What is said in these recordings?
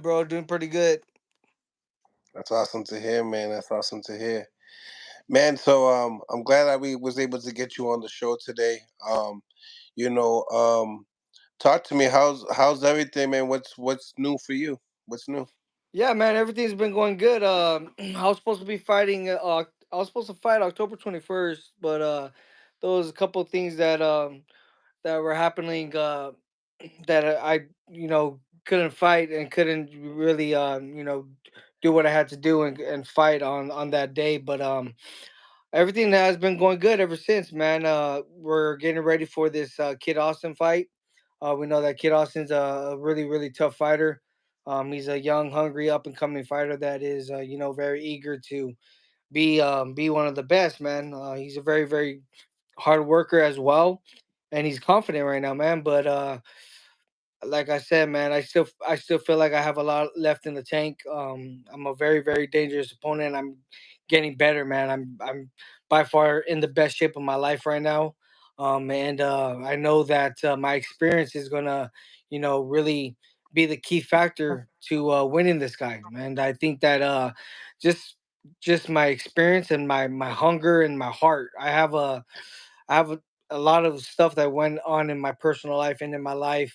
Bro, doing pretty good. That's awesome to hear, man. That's awesome to hear, man. So I'm glad that we was able to get you on the show today. You know, talk to me. How's everything, man? What's new for you? What's new? Yeah, man, everything's been going good. I was supposed to be fighting. I was supposed to fight October 21st, but there was a couple of things that were happening that I couldn't fight and couldn't really do what I had to do and fight on that day. But everything has been going good ever since, man. We're getting ready for this Kid Austin fight. We know that Kid Austin's a really, really tough fighter. He's a young, hungry, up and coming fighter that is, very eager to be one of the best, man. He's a very, very hard worker as well, and he's confident right now, man. But like I said, man, I still feel like I have a lot left in the tank. I'm a very, very dangerous opponent. I'm getting better, man. I'm by far in the best shape of my life right now. And I know that my experience is gonna, really be the key factor to winning this guy. And I think that just just my experience and my hunger and my heart. I have a lot of stuff that went on in my personal life and in my life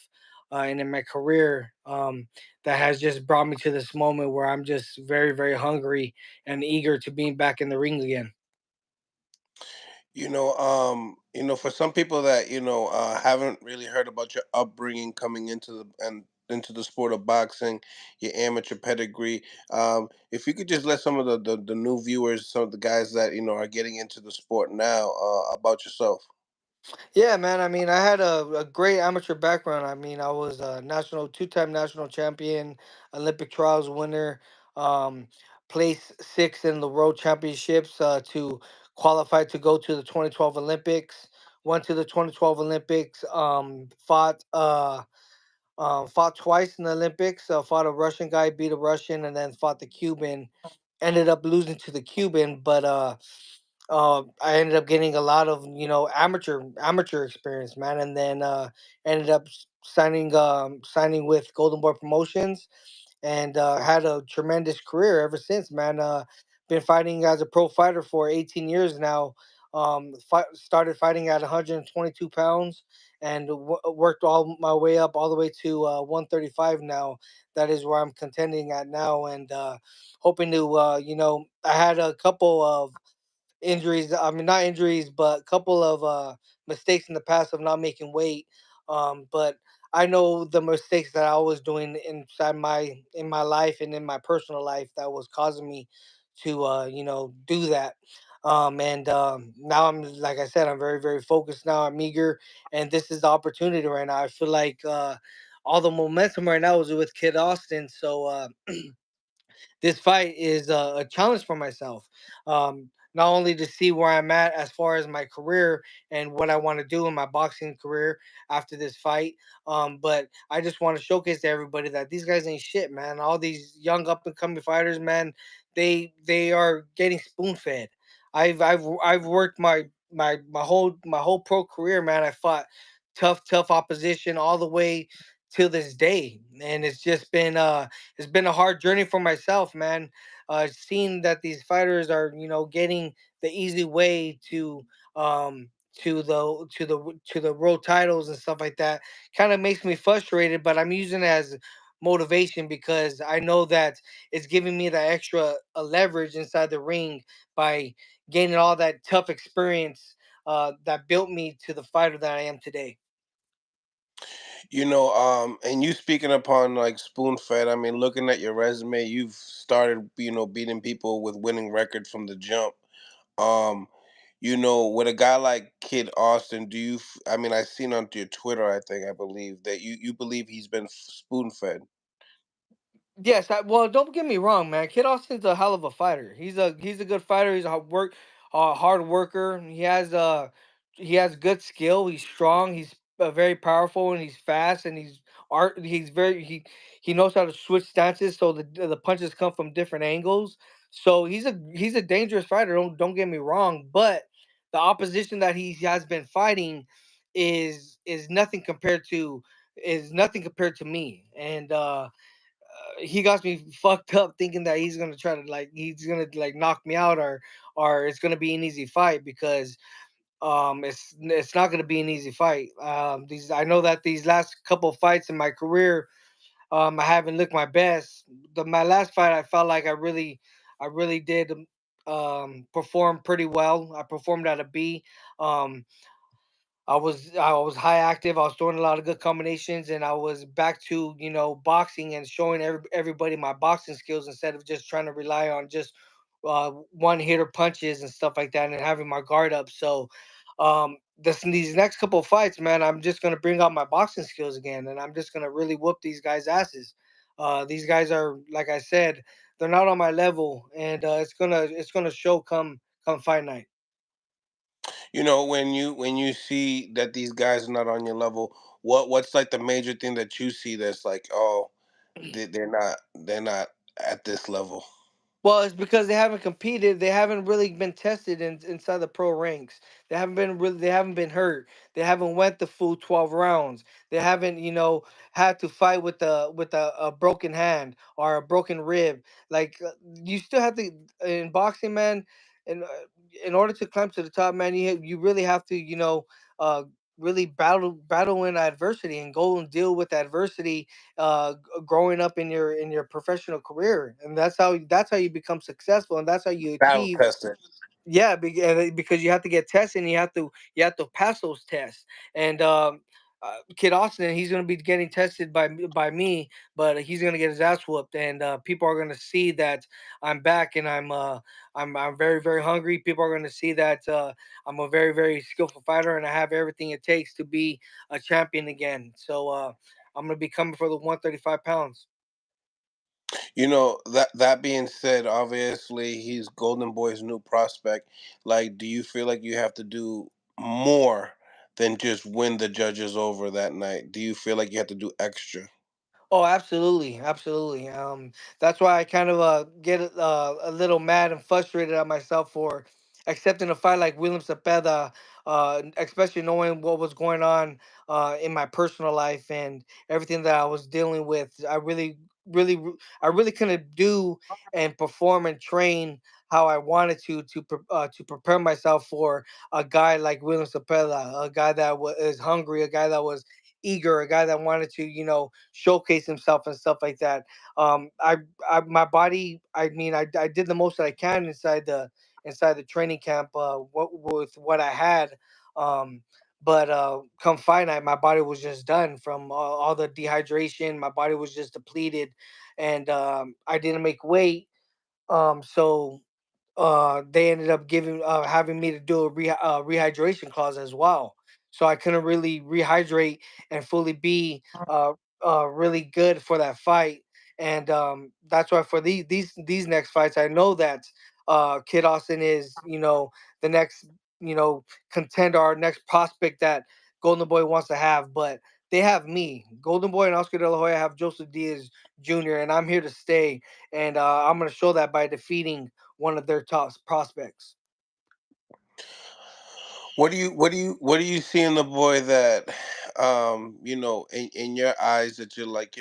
and in my career that has just brought me to this moment where I'm just very, very hungry and eager to being back in the ring again. For some people that haven't really heard about your upbringing coming into the sport of boxing, your amateur pedigree. If you could just let some of the new viewers, some of the guys that are getting into the sport now, about yourself. Yeah, man. I mean, I had a great amateur background. I mean, I was a two-time national champion, Olympic trials winner, um, placed sixth in the world championships to qualify to go to the 2012 Olympics. Went to the 2012 Olympics. Fought twice in the Olympics. Fought a Russian guy, beat a Russian, and then fought the Cuban. Ended up losing to the Cuban, but I ended up getting a lot of amateur experience, man, and then ended up signing with Golden Boy Promotions, and had a tremendous career ever since, man. Been fighting as a pro fighter for 18 years now. Started fighting at 122 pounds and worked all my way up all the way to 135 now. That is where I'm contending at now, and hoping to, I had a couple of injuries. I mean, not injuries, but a couple of mistakes in the past of not making weight. But I know the mistakes that I was doing inside my life and in my personal life that was causing me to do that. And now I'm, like I said, I'm very, very focused now. I'm eager, and this is the opportunity right now. I feel like all the momentum right now is with Kid Austin, so this fight is a challenge for myself. Not only to see where I'm at as far as my career and what I want to do in my boxing career after this fight, but I just want to showcase to everybody that these guys ain't shit, man. All these young up and coming fighters, man, they are getting spoon fed. I've worked my whole pro career, man. I fought tough opposition all the way till this day, and it's been a hard journey for myself, man. Seeing that these fighters are, getting the easy way to the world titles and stuff like that, kind of makes me frustrated. But I'm using it as motivation because I know that it's giving me that extra leverage inside the ring by gaining all that tough experience that built me to the fighter that I am today. And you speaking upon like spoon fed. I mean, looking at your resume, you've started, beating people with winning records from the jump. Um, with a guy like Kid Austin, I mean, I seen on your Twitter, I believe that you believe he's been spoon fed. Yes, well, don't get me wrong, man. Kid Austin's a hell of a fighter. He's a good fighter. He's a hard worker. He has good skill. He's strong. He's very powerful, and he's fast, and he knows how to switch stances so the punches come from different angles. So he's a dangerous fighter. Don't get me wrong, but the opposition that he has been fighting is nothing compared to me, and he got me fucked up thinking that he's gonna like knock me out, or it's gonna be an easy fight, because it's not gonna be an easy fight. These I know that these last couple fights in my career, I haven't looked my best. My last fight, I felt like I really did perform pretty well. I performed at a B. Um, I was high active. I was throwing a lot of good combinations, and I was back to boxing and showing everybody my boxing skills, instead of just trying to rely on just one hitter punches and stuff like that, and having my guard up. So these next couple of fights, man, I'm just gonna bring out my boxing skills again, and I'm just gonna really whoop these guys' asses. These guys are, like I said, they're not on my level, and it's gonna show come fight night. When you see that these guys are not on your level, what's like the major thing that you see that's like, oh, they're not at this level. Well, it's because they haven't competed. They haven't really been tested inside the pro ranks. They haven't been hurt. They haven't went the full 12 rounds. They haven't, had to fight with a broken hand or a broken rib. Like you still have to in boxing, man. And in order to climb to the top, man, you really have to, uh, really battle in adversity and go and deal with adversity, growing up in your professional career, and that's how you become successful, and that's how you Battle achieve. tested. Yeah, because you have to get tested, and you have to pass those tests. And Kid Austin, he's going to be getting tested by me, but he's going to get his ass whooped, and people are going to see that I'm back, and I'm very very hungry. People are going to see that I'm a very very skillful fighter, and I have everything it takes to be a champion again. So I'm going to be coming for the 135 pounds. That being said, obviously he's Golden Boy's new prospect. Like, do you feel like you have to do more than just win the judges over that night? Do you feel like you have to do extra? Oh, absolutely, absolutely. That's why I kind of get a little mad and frustrated at myself for accepting a fight like William Cepeda, especially knowing what was going on in my personal life and everything that I was dealing with. I really couldn't do and perform and train how I wanted to prepare myself for a guy like William Cepeda, a guy that is hungry, a guy that was eager, a guy that wanted to, showcase himself and stuff like that. My body, I mean, I did the most that I can inside the training camp, with what I had. Um, but come fight night, my body was just done from all the dehydration. My body was just depleted, and I didn't make weight. So they ended up having me to do a rehydration clause as well. So I couldn't really rehydrate and fully be really good for that fight. And that's why for these next fights, I know that Kid Austin is, the next, contender, our next prospect that Golden Boy wants to have. But they have me, Golden Boy and Oscar De La Hoya have Joseph Diaz Jr., and I'm here to stay. And I'm going to show that by defeating one of their top prospects. What do you see in the boy that in your eyes that you're like,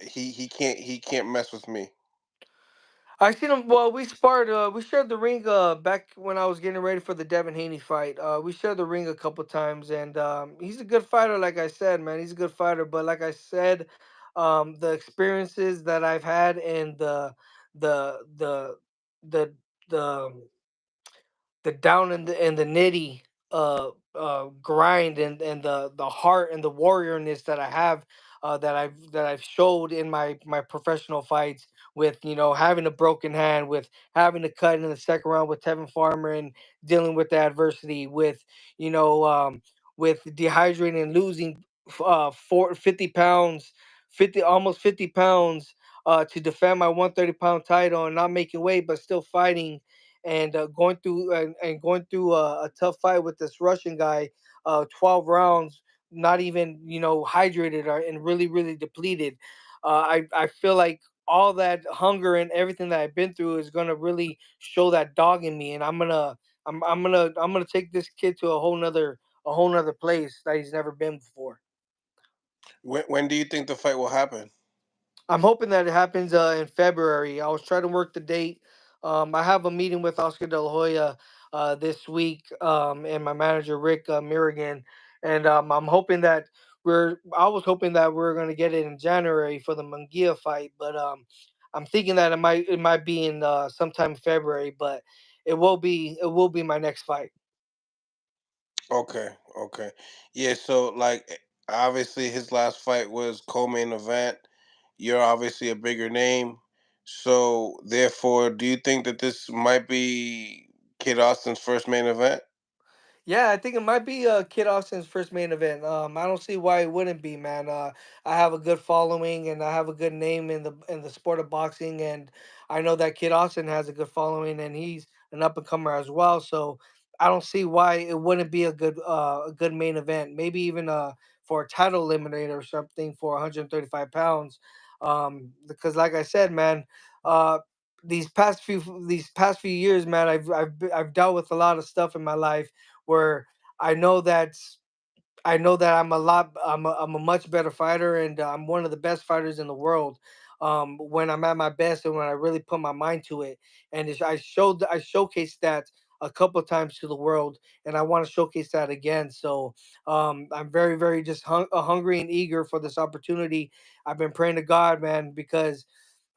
he can't mess with me. I seen him. Well, we sparred. We shared the ring. Back when I was getting ready for the Devin Haney fight. We shared the ring a couple times, and he's a good fighter. Like I said, man, he's a good fighter. But like I said, the experiences that I've had and the the the the the down and the nitty grind and the heart and the warriorness that I have, that I've showed in my professional fights, with having a broken hand, with having to cut in the second round with Tevin Farmer, and dealing with the adversity, you know um, with dehydrating and losing 50 pounds, 50 almost 50 pounds, to defend my 130-pound title, and not making weight but still fighting, and going through a tough fight with this Russian guy, 12 rounds, not even hydrated, and really really depleted. I feel like all that hunger and everything that I've been through is gonna really show that dog in me, and I'm gonna take this kid to a whole nother place that he's never been before. When do you think the fight will happen? I'm hoping that it happens in February. I was trying to work the date. I have a meeting with Oscar De La Hoya this week, and my manager Rick Mirigan, and I'm hoping that we're. I was hoping that we're going to get it in January for the Munguia fight, but I'm thinking that it might be in sometime in February, but it will be my next fight. Okay, okay. Yeah, so like obviously his last fight was co-main event. You're obviously a bigger name. So therefore, do you think that this might be Kid Austin's first main event? Yeah, I think it might be Kid Austin's first main event. I don't see why it wouldn't be, man. I have a good following and I have a good name in the sport of boxing, and I know that Kid Austin has a good following and he's an up and comer as well. So I don't see why it wouldn't be a good main event. Maybe even for a title eliminator or something for 135 pounds. Because like I said, man, uh, these past few years, man, I've dealt with a lot of stuff in my life where I know that I know that I'm a much better fighter, and I'm one of the best fighters in the world. When I'm at my best and when I really put my mind to it, and I showcased that a couple of times to the world, and I want to showcase that again. So I'm very very just hungry and eager for this opportunity. I've been praying to God, man, because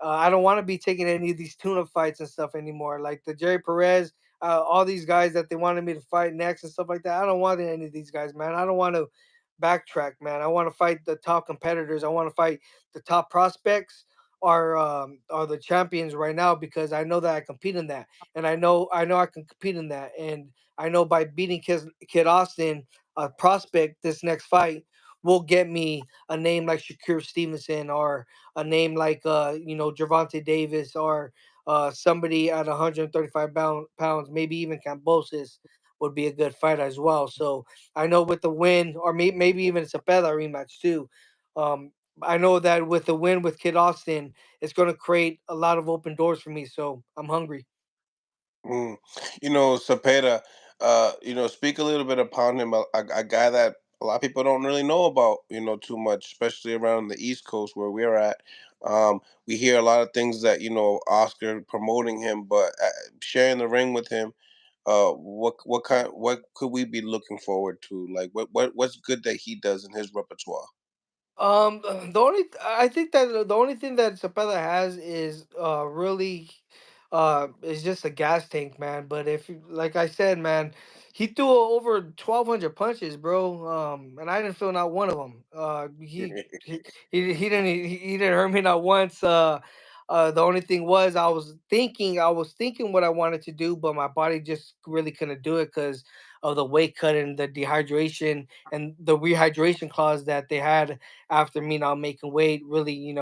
I don't want to be taking any of these tuna fights and stuff anymore. Like the Jerry Perez, all these guys that they wanted me to fight next and stuff like that. I don't want any of these guys, man. I don't want to backtrack, man. I want to fight the top competitors. I want to fight the top prospects are the champions right now because I know that I compete in that, and I know I can compete in that, and I know by beating Kid Austin, a prospect, this next fight will get me a name like Shakir Stevenson or a name like Gervonta Davis or somebody at 135 pounds, maybe even Cambosis would be a good fight as well. So I know with the win, or maybe even a Cepeda rematch too. Um, I know that with the win with Kid Austin, it's going to create a lot of open doors for me. So I'm hungry. Mm. Cepeda, speak a little bit upon him, a guy that a lot of people don't really know about, too much, especially around the East Coast where we're at. We hear a lot of things that, Oscar promoting him, but sharing the ring with him, what could we be looking forward to? Like, what's good that he does in his repertoire? I think that the only thing that Cepeda has is really is just a gas tank, man. But like I said, man, he threw over 1,200 punches, bro. And I didn't feel not one of them. He didn't hurt me not once. The only thing was I was thinking what I wanted to do, but my body just really couldn't do it because of the weight cut and the dehydration and the rehydration clause that they had after me not making weight really,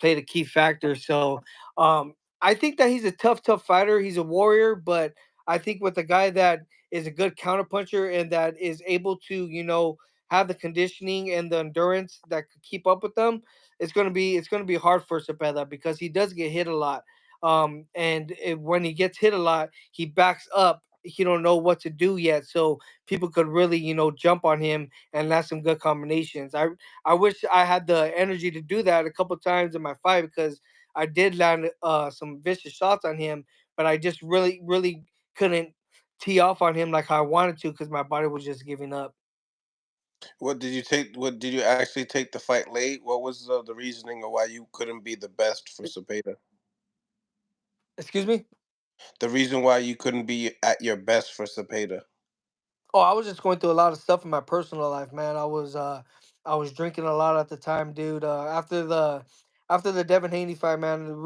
played a key factor. So I think that he's a tough fighter. He's a warrior, but I think with a guy that is a good counterpuncher and that is able to, have the conditioning and the endurance that could keep up with them, it's gonna be hard for Cepeda because he does get hit a lot. When he gets hit a lot, he backs up. He don't know what to do yet, so people could really, jump on him and land some good combinations. I wish I had the energy to do that a couple times in my fight because I did land some vicious shots on him, but I just really, really couldn't tee off on him like how I wanted to because my body was just giving up. What did you actually take the fight late? What was the reasoning of why you couldn't be the best for Cepeda? Excuse me? The reason why you couldn't be at your best for Cepeda. Oh, I was just going through a lot of stuff in my personal life, man. I was drinking a lot at the time, dude. After the Devin Haney fight, man, it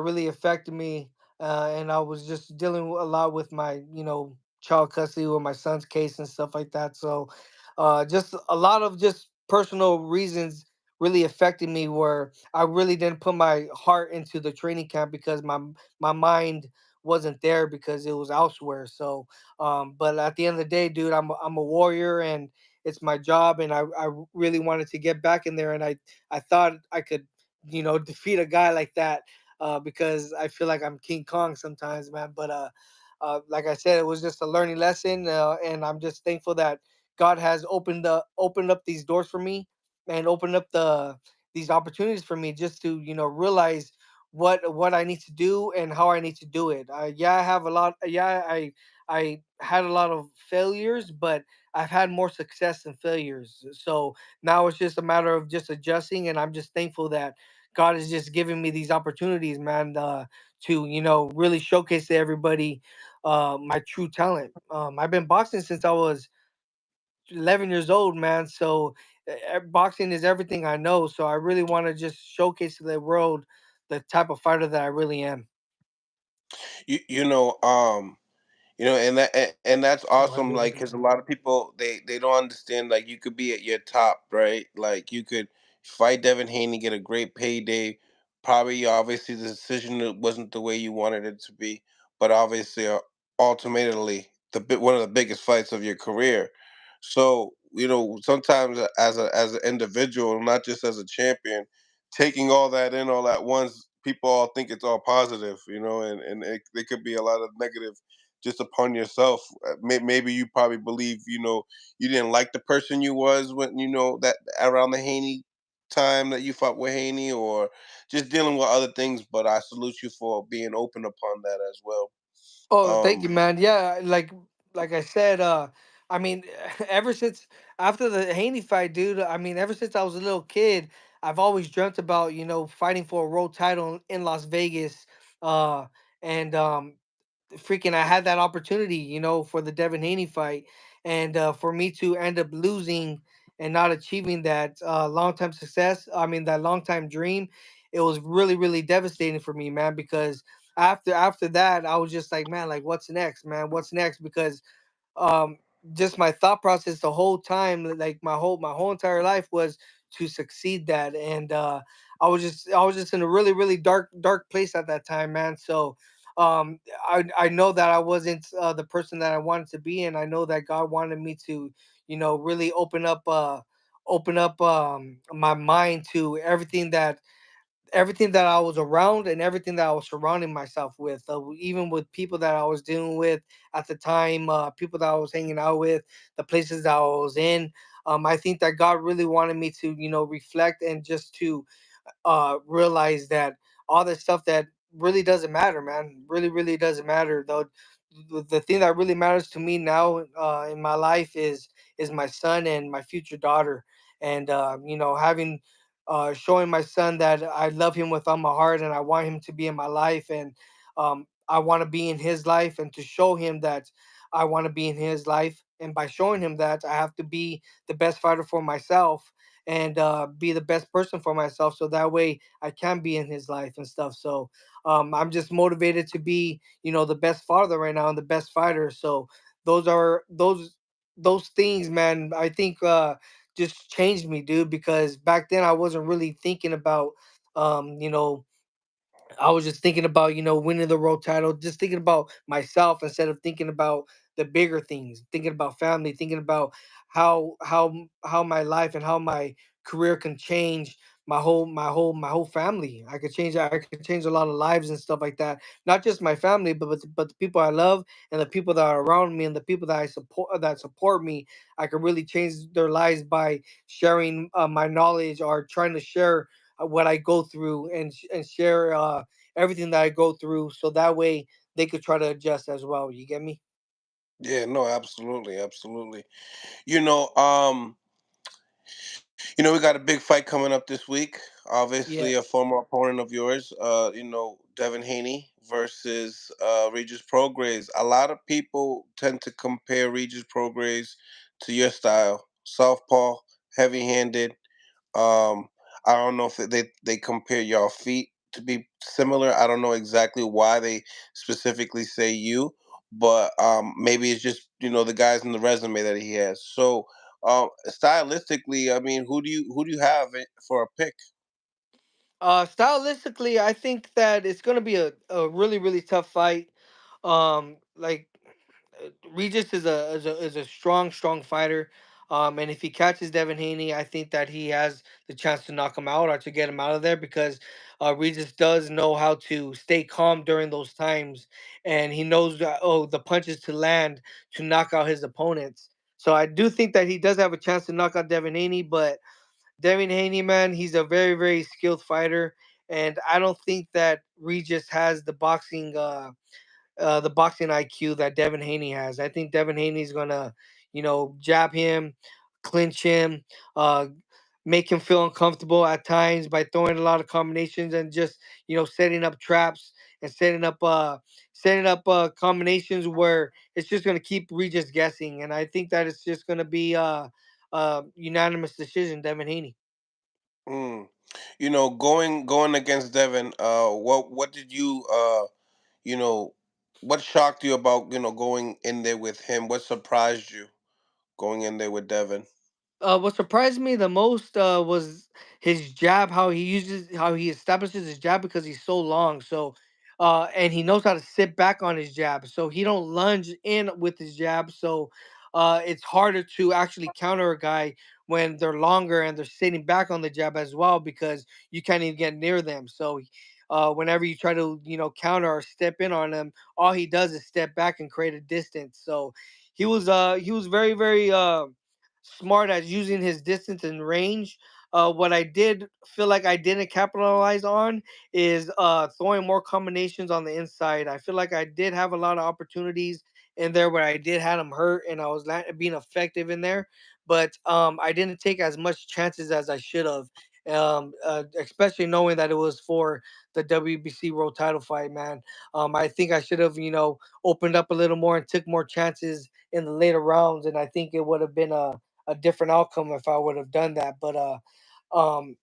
really affected me. And I was just dealing a lot with my, child custody with my son's case and stuff like that. So just a lot of just personal reasons really affected me where I really didn't put my heart into the training camp because my mind wasn't there because it was elsewhere. So but at the end of the day, dude, I'm a warrior and it's my job, and I really wanted to get back in there, and I thought I could, defeat a guy like that, because I feel like I'm King Kong sometimes, man. But like I said, it was just a learning lesson, and I'm just thankful that God has opened up these doors for me. and open up these opportunities for me just to realize what I need to do and how I need to do it. Yeah, I have a lot. Yeah, I had a lot of failures, but I've had more success than failures. So now it's just a matter of just adjusting, and I'm just thankful that God is just giving me these opportunities, man, to really showcase to everybody my true talent. I've been boxing since I was 11 years old, man. So boxing is everything I know. So I really want to just showcase to the world the type of fighter that I really am. You you know, um, and and that's No, I awesome. really Like, do. because a lot of people they don't understand. Like, you could be at your top, right? Like, you could fight Devin Haney, get a great payday. Probably, obviously, the decision wasn't the way you wanted it to be, but obviously, ultimately, one of the biggest fights of your career. So, sometimes as an individual, not just as a champion, taking all that in all at once, people all think it's all positive, and it could be a lot of negative just upon yourself. Maybe you probably believe, you didn't like the person you was when that around the Haney time that you fought with Haney, or just dealing with other things. But I salute you for being open upon that as well. Oh, thank you, Um, man. Yeah, like I said, I mean, ever since after the Haney fight, dude. I mean, ever since I was a little kid, I've always dreamt about fighting for a world title in Las Vegas. And freaking I had that opportunity, for the Devin Haney fight, and for me to end up losing and not achieving that long time success. I mean, that long time dream. It was really, really devastating for me, man. Because after that, I was just like, man, like what's next, man? What's next? Because um just my thought process the whole time, like my whole entire life was to succeed that. And I was just in a really, really dark place at that time, man. So I know that I wasn't the person that I wanted to be, and I know that God wanted me to really open up my mind to everything that I was around and everything that I was surrounding myself with, even with people that I was dealing with at the time, people that I was hanging out with, the places that I was in. I think that God really wanted me to, reflect and just to realize that all this stuff that really doesn't matter, man. Really, really doesn't matter. Though the thing that really matters to me now in my life is my son and my future daughter. And having showing my son that I love him with all my heart and I want him to be in my life, and I want to be in his life, and to show him that I want to be in his life. And by showing him that, I have to be the best fighter for myself and be the best person for myself, so that way I can be in his life and stuff. So I'm just motivated to be, the best father right now and the best fighter. So those are those things, man. I think just changed me, dude, because back then I wasn't really thinking about um, you know, I was just thinking about, winning the world title, just thinking about myself instead of thinking about the bigger things, thinking about family, thinking about how my life and how my career can change my whole family. I could change a lot of lives and stuff like that. Not just my family, but the people I love and the people that are around me and the people that support me. I could really change their lives by sharing my knowledge, or trying to share what I go through, and share everything that I go through, so that way they could try to adjust as well. You get me? yeah, no, absolutely, absolutely. You know, um, we got a big fight coming up this week. Obviously, a Yes. former opponent of yours, Devin Haney versus Regis Prograis. A lot of people tend to compare Regis Prograis to your style, southpaw, heavy-handed. Um, I don't know if they compare your feet to be similar. I don't know exactly why they specifically say you, but maybe it's just the guys in the resume that he has. So stylistically, I mean, who do you have for a pick? Stylistically, I think that it's gonna be a really, really tough fight. Like Regis is a strong fighter. And if he catches Devin Haney, I think that he has the chance to knock him out or to get him out of there, because Regis does know how to stay calm during those times, and he knows the punches to land to knock out his opponents. So I do think that he does have a chance to knock out Devin Haney, but Devin Haney, man, he's a very, very skilled fighter, and I don't think that Regis has the boxing IQ that Devin Haney has. I think Devin Haney's gonna, jab him, clinch him, uh, make him feel uncomfortable at times by throwing a lot of combinations and just setting up traps and setting up combinations where it's just gonna keep Regis guessing. And I think that it's just gonna be unanimous decision, Devin Haney. Mm. Going against Devin, what did you know, what shocked you about going in there with him? What surprised you going in there with Devin? What surprised me the most was his jab, how he establishes his jab because he's so long. So, and he knows how to sit back on his jab, so he don't lunge in with his jab. So, it's harder to actually counter a guy when they're longer and they're sitting back on the jab as well because you can't even get near them. So, whenever you try to counter or step in on him, all he does is step back and create a distance. So, he was very very smart at using his distance and range. What I did feel like I didn't capitalize on is throwing more combinations on the inside. I feel like I did have a lot of opportunities in there where I did have him hurt and I was being effective in there, but I didn't take as much chances as I should have. Especially knowing that it was for the WBC World Title fight, man. I think I should have, opened up a little more and took more chances in the later rounds, and I think it would have been a different outcome if I would have done that. But um,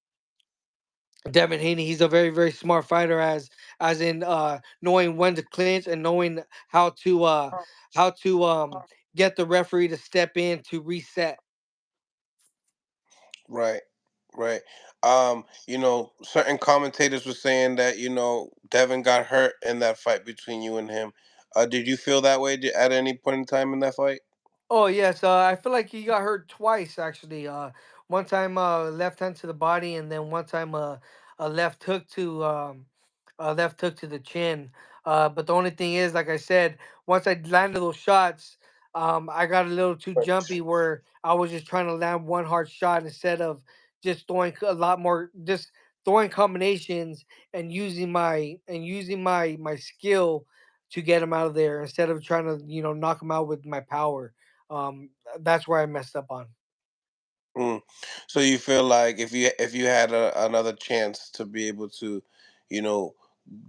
Devin Haney, he's a very very smart fighter, as in knowing when to clinch and knowing how to get the referee to step in to reset. Right, right. Certain commentators were saying that Devin got hurt in that fight between you and him. Did you feel that way at any point in time in that fight? Oh yes, I feel like he got hurt twice actually. One time left hand to the body, and then one time a left hook to the chin. But the only thing is, like I said, once I landed those shots, I got a little too jumpy where I was just trying to land one hard shot instead of just throwing a lot more, just throwing combinations and using my skill to get him out of there instead of trying to knock him out with my power. That's where I messed up on. Mm. So you feel like if you had another chance to be able to, you know,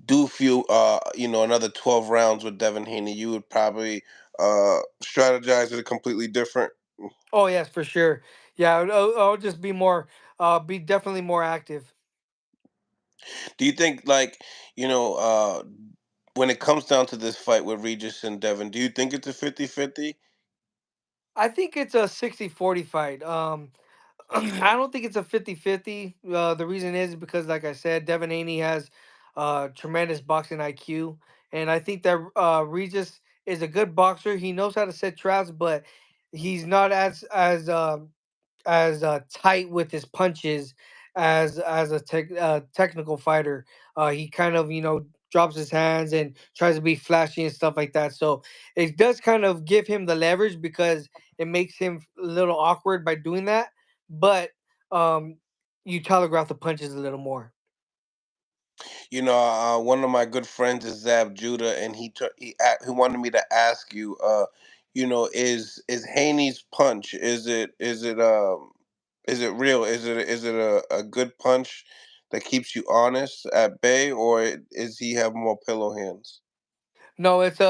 do few another 12 rounds with Devin Haney, you would probably strategize it completely different. Oh yes, for sure. Yeah, I'll just be definitely more active. Do you think like you know when it comes down to this fight with Regis and Devin, do you think it's a 50-50? I think it's a 60-40 fight. I don't think it's a 50-50. The reason is because, like I said, Devin Haney has tremendous boxing IQ. And I think that Regis is a good boxer. He knows how to set traps, but he's not as tight with his punches as a technical fighter. He kind of drops his hands and tries to be flashy and stuff like that. So it does kind of give him the leverage because it makes him a little awkward by doing that. But um, you telegraph the punches a little more. One of my good friends is Zab Judah, and he wanted me to ask you, is Haney's punch, is it real? Is it a good punch that keeps you honest at bay, or is he have more pillow hands? No, it's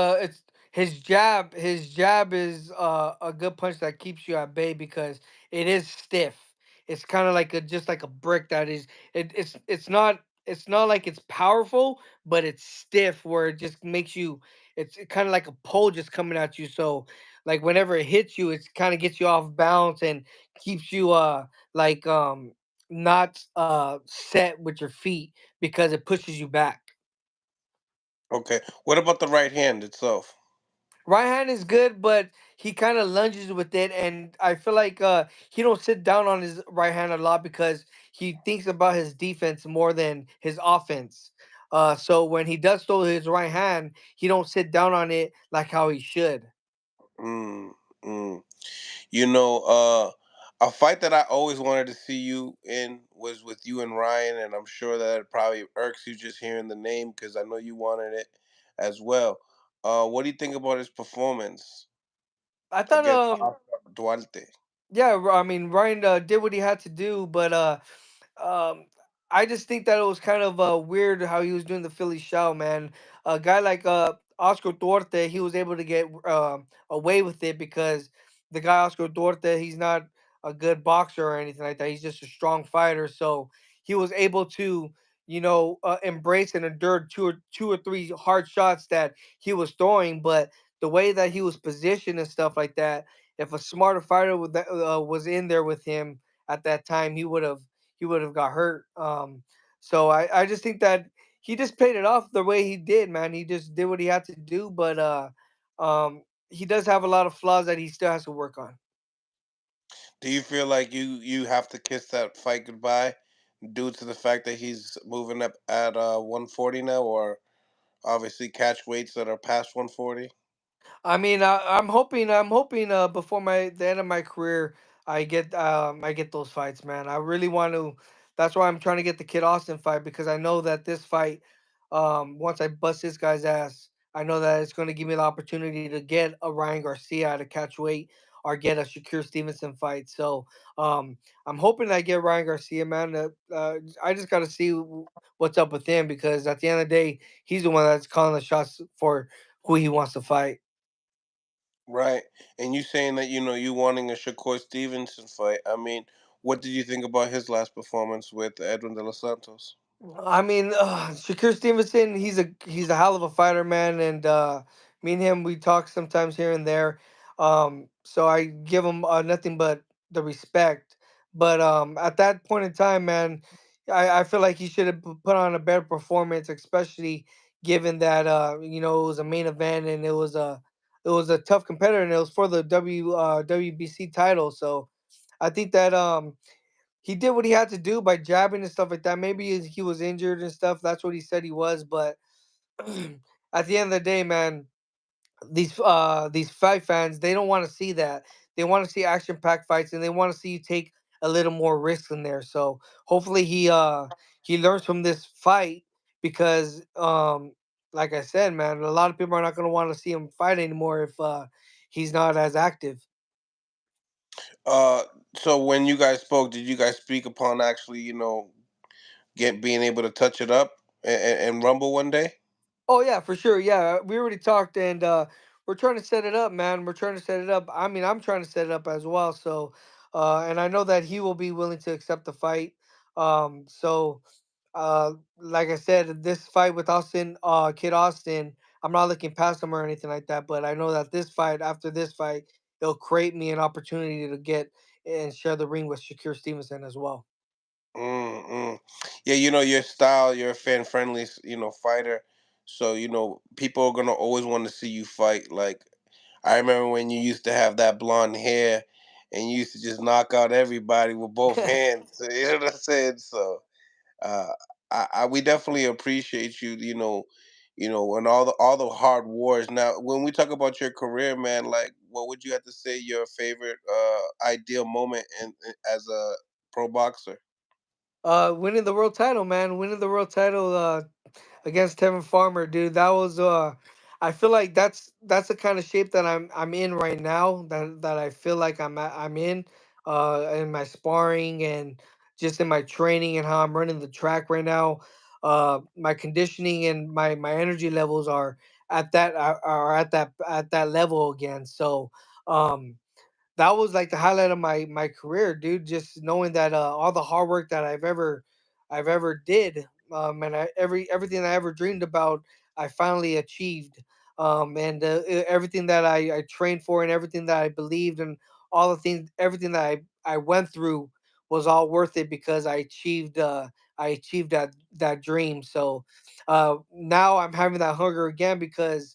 his jab. His jab is a good punch that keeps you at bay because it is stiff. It's kind of like just like a brick that is. It's not like it's powerful, but it's stiff where it just makes you. It's kind of like a pole just coming at you. So like whenever it hits you, it kind of gets you off balance and keeps you like not set with your feet because it pushes you back. Okay. What about the right hand itself? Right hand is good, but he kind of lunges with it, and I feel like he don't sit down on his right hand a lot because he thinks about his defense more than his offense. So when he does throw his right hand, he don't sit down on it like how he should. Mm, mm. You know, A fight that I always wanted to see you in was with you and Ryan, and I'm sure that it probably irks you just hearing the name because I know you wanted it as well. What do you think about his performance I thought against Oscar Duarte? yeah, I mean Ryan did what he had to do, but um, I just think that it was kind of weird how he was doing the Philly show, man. A guy like Oscar Duarte, he was able to get away with it because the guy Oscar Duarte, he's not a good boxer or anything like that. He's just a strong fighter, so he was able to, embrace and endure two or three hard shots that he was throwing. But the way that he was positioned and stuff like that, if a smarter fighter was in there with him at that time, he would have got hurt. So I just think that he just paid it off the way he did, man. He just did what he had to do, but he does have a lot of flaws that he still has to work on. Do you feel like you have to kiss that fight goodbye due to the fact that he's moving up at 140 now, or obviously catch weights that are past 140? I mean, I'm hoping before the end of my career, I get those fights, man. I really want to. That's why I'm trying to get the Kid Austin fight because I know that this fight, once I bust this guy's ass, I know that it's going to give me the opportunity to get a Ryan Garcia at a catch weight or get a Shakur Stevenson fight. So I'm hoping I get Ryan Garcia, man. I just got to see what's up with him because at the end of the day, he's the one that's calling the shots for who he wants to fight. Right. And you saying that you wanting a Shakur Stevenson fight. I mean, what did you think about his last performance with Edwin De Los Santos? I mean, Shakur Stevenson, he's a hell of a fighter, man, and me and him we talk sometimes here and there. So I give him nothing but the respect. But at that point in time, man, I feel like he should have put on a better performance, especially given that it was a main event and it was a tough competitor and it was for the WBC title. So I think that he did what he had to do by jabbing and stuff like that. Maybe he was injured and stuff. That's what he said he was. But at the end of the day, man, these fight fans they don't want to see that. They want to see action packed fights and they want to see you take a little more risk in there. So hopefully he learns from this fight because like I said, man, a lot of people are not going to want to see him fight anymore if he's not as active. Uh, so when you guys spoke, did you guys speak upon actually, get being able to touch it up and rumble one day? Oh yeah, for sure. Yeah, we already talked, and we're trying to set it up, man. We're trying to set it up. I mean, I'm trying to set it up as well. So, and I know that he will be willing to accept the fight. So, like I said, this fight with Austin, Kid Austin, I'm not looking past him or anything like that. But I know that this fight, after this fight, it'll create me an opportunity to get and share the ring with Shakur Stevenson as well. Mm-mm. Yeah, your style. You're a fan friendly, fighter. So people are gonna always want to see you fight. Like I remember when you used to have that blonde hair, and you used to just knock out everybody with both hands. You know what I'm saying? So uh, we definitely appreciate you. And all the hard wars. Now, when we talk about your career, man, like what would you have to say your favorite ideal moment as a pro boxer? Winning the world title, man. Winning the world title. Against Tevin Farmer, dude. That was I feel like that's the kind of shape that I'm in right now. That I feel like I'm in my sparring and just in my training and how I'm running the track right now. My conditioning and my energy levels are at that level again. So um that was like the highlight of my career, dude. Just knowing that all the hard work that I've ever did, and everything I ever dreamed about, I finally achieved. And everything that I trained for and everything that I believed and all the things, everything that I went through was all worth it because I achieved that dream. So now I'm having that hunger again because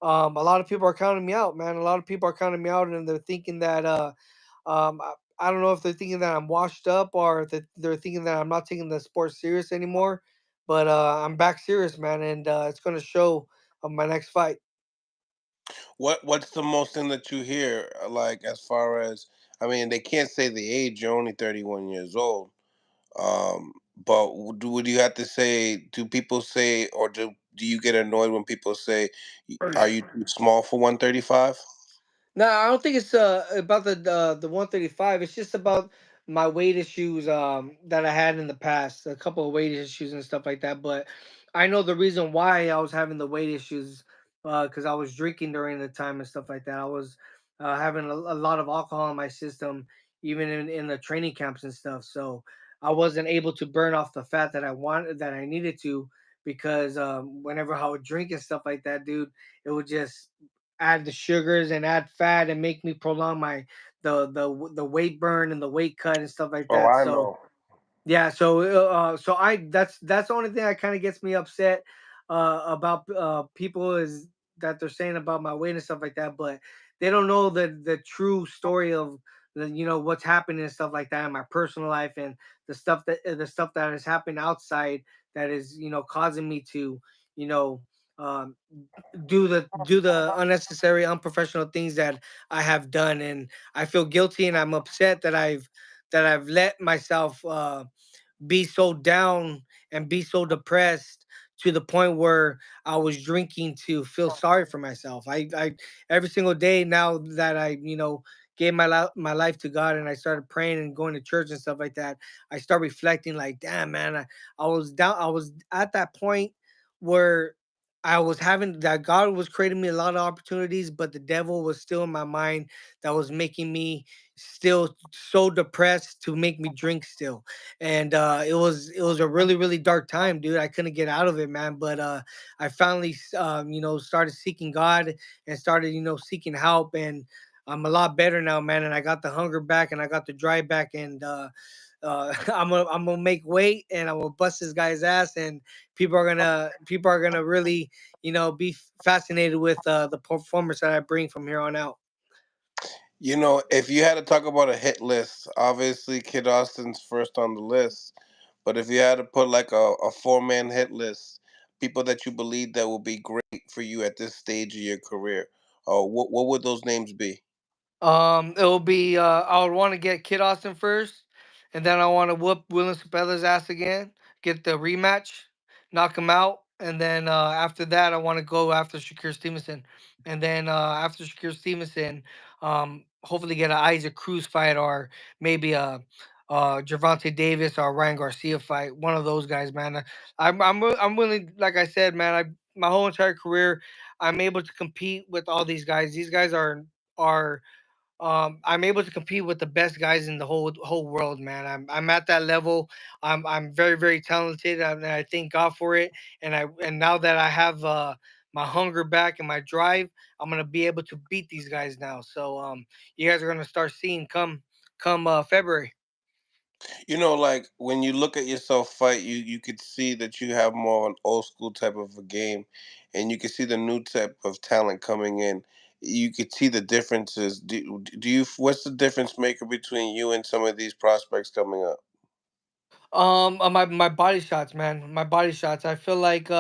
a lot of people are counting me out, man. A lot of people are counting me out, and they're thinking that I don't know if they're thinking that I'm washed up or that they're thinking that I'm not taking the sport serious anymore. But I'm back serious, man, and it's gonna show on my next fight. What's the most thing that you hear, like as far as I mean, they can't say the age. You're only 31 years old. But would you have to say? Do people say, or do you get annoyed when people say, "Are you too small for 135?" No, I don't think it's about the 135. It's just about my weight issues that I had in the past, a couple of weight issues and stuff like that. But I know the reason why I was having the weight issues because I was drinking during the time and stuff like that. I was having a lot of alcohol in my system, even in the training camps and stuff. So I wasn't able to burn off the fat that I needed to, because whenever I would drink and stuff like that, dude, it would just add the sugars and add fat and make me prolong my the weight burn and the weight cut and stuff like Oh, that. I So know. yeah, so I that's the only thing that kind of gets me upset about people, is that they're saying about my weight and stuff like that, but they don't know the true story of what's happening and stuff like that in my personal life, and the stuff that has happened outside that is causing me to you know um do the unnecessary unprofessional things that I have done. And I feel guilty, and I'm upset that I've let myself be so down and be so depressed to the point where I was drinking to feel sorry for myself. I every single day now that I gave my life to God, and I started praying and going to church and stuff like that, I start reflecting like, damn man, I was down. I was at that point where I was having that God was creating me a lot of opportunities, but the devil was still in my mind, that was making me still so depressed to make me drink still. And it was a really really dark time, dude. I couldn't get out of it, man. But I finally started seeking God and started seeking help, and I'm a lot better now, man. And I got the hunger back, and I got the drive back, and I'm gonna make weight, and I'm gonna bust this guy's ass, and people are gonna really be fascinated with the performance that I bring from here on out. You know, if you had to talk about a hit list, obviously Kid Austin's first on the list. But if you had to put like a four-man hit list, people that you believe that will be great for you at this stage of your career, what would those names be? It'll be I would want to get Kid Austin first, and then I want to whoop William Sabella's ass again, get the rematch, knock him out, and then after that I want to go after Shakir Stevenson, and then after Shakir Stevenson, hopefully get an Isaac Cruz fight, or maybe a Gervonta Davis or Ryan Garcia fight, one of those guys, man. I'm willing, like I said, man. My whole entire career, I'm able to compete with all these guys. These guys are I'm able to compete with the best guys in the whole world, man. I'm at that level. I'm very very talented, and I thank God for it. And now that I have my hunger back and my drive, I'm gonna be able to beat these guys now. So you guys are gonna start seeing come February. You know, like when you look at yourself fight, you could see that you have more of an old school type of a game, and you could see the new type of talent coming in. You could see the differences. Do you? What's the difference maker between you and some of these prospects coming up? My body shots, man. My body shots. I feel like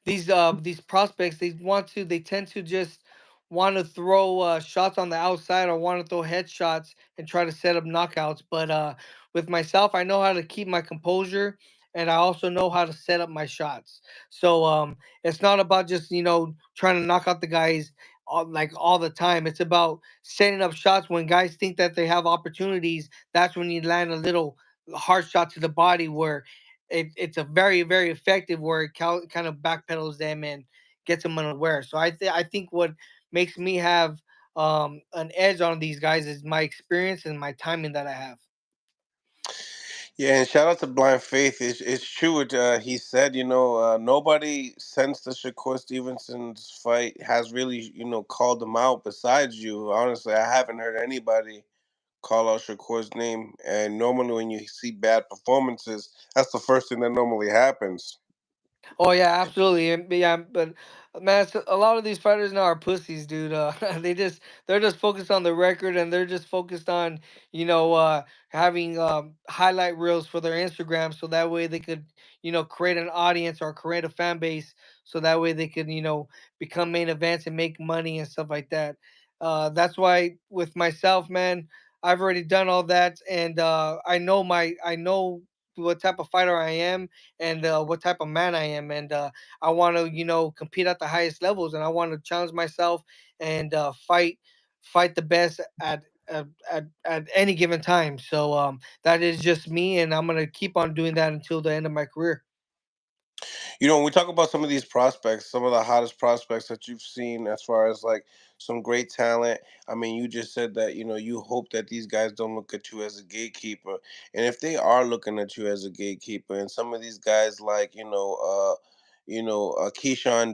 these prospects, they tend to just want to throw shots on the outside, or want to throw headshots and try to set up knockouts. But with myself, I know how to keep my composure, and I also know how to set up my shots. So it's not about just trying to knock out the guys all the time. It's about setting up shots when guys think that they have opportunities. That's when you land a little hard shot to the body, where it's a very very effective, where it kind of backpedals them and gets them unaware. So I think what makes me have an edge on these guys is my experience and my timing that I have. Yeah, and shout out to Blind Faith. It's true what he said. You know, nobody since the Shakur Stevenson's fight has really, called him out besides you. Honestly, I haven't heard anybody call out Shakur's name. And normally, when you see bad performances, that's the first thing that normally happens. Oh yeah, absolutely. And yeah, but man, a lot of these fighters now are pussies, dude. They're just focused on the record, and they're just focused on having highlight reels for their Instagram, so that way they could create an audience or create a fan base, so that way they could become main events and make money and stuff like that. That's why with myself, man. I've already done all that, and I know what type of fighter I am, and what type of man I am, and I want to compete at the highest levels, and I want to challenge myself and fight the best at any given time. So that is just me, and I'm gonna keep on doing that until the end of my career. When we talk about some of these prospects, some of the hottest prospects that you've seen, as far as like some great talent. I mean, you just said that you hope that these guys don't look at you as a gatekeeper, and if they are looking at you as a gatekeeper, and some of these guys like Keyshawn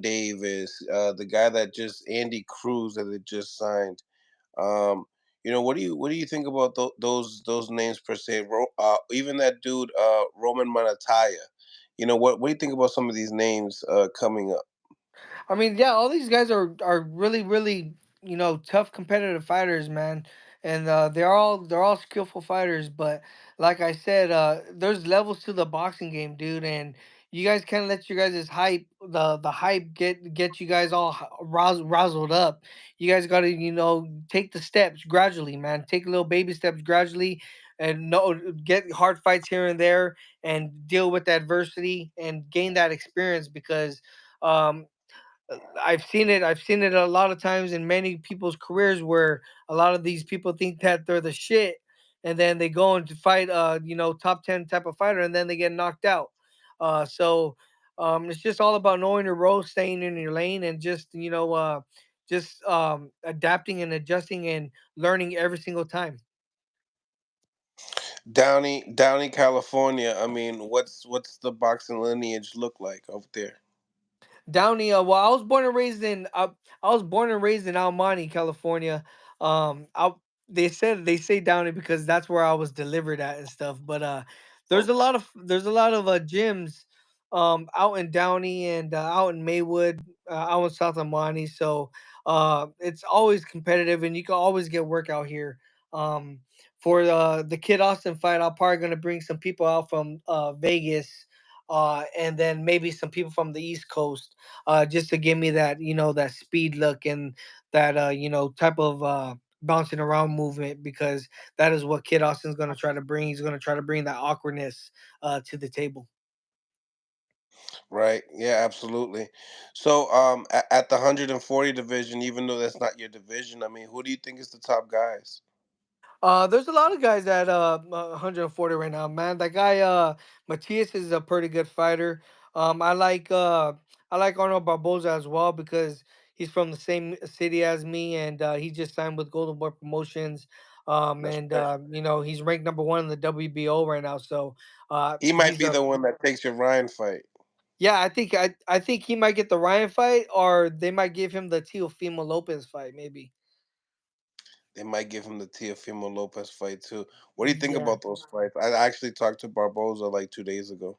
Davis, the guy that just Andy Cruz that they just signed. Um, what do you think about those names per se? Even that dude, Roman Manataya. What do you think about some of these names coming up? I mean, yeah, all these guys are really really tough competitive fighters, man, and they're all skillful fighters. But like I said, there's levels to the boxing game, dude, and you guys can't let your guys' hype the hype get you guys all roused up. You guys got to take the steps gradually, man. Take little baby steps gradually. And no, get hard fights here and there, and deal with adversity and gain that experience because um, I've seen it. I've seen it a lot of times in many people's careers where a lot of these people think that they're the shit, and then they go and to fight, top 10 type of fighter, and then they get knocked out. So it's just all about knowing your role, staying in your lane, and just adapting and adjusting and learning every single time. Downey, California. I mean, what's the boxing lineage look like over there? Downey, well, I was born and raised in Almani, California. I they say Downey because that's where I was delivered at and stuff. But there's a lot of gyms out in Downey and out in Maywood, out in South Almani. So it's always competitive, and you can always get work out here. For the Kid Austin fight, I'm probably gonna bring some people out from Vegas, and then maybe some people from the East Coast, just to give me that speed look and that type of bouncing around movement, because that is what Kid Austin's going to try to bring. He's going to try to bring that awkwardness to the table. Right. Yeah, absolutely. So, at the 140 division, even though that's not your division, I mean, who do you think is the top guys? There's a lot of guys at 140 right now, man. That guy Matias is a pretty good fighter. I like Arnold Barboza as well because he's from the same city as me, and he just signed with Golden Boy Promotions. That's And right. he's ranked number one in the WBO right now. So He might he's be a the one that takes your Ryan fight. yeah. I think he might get the Ryan fight, or they might give him the Teofimo Lopez fight, maybe. They might give him the Teofimo Lopez fight too. What do you think Yeah. about those fights? I actually talked to Barboza like 2 days ago.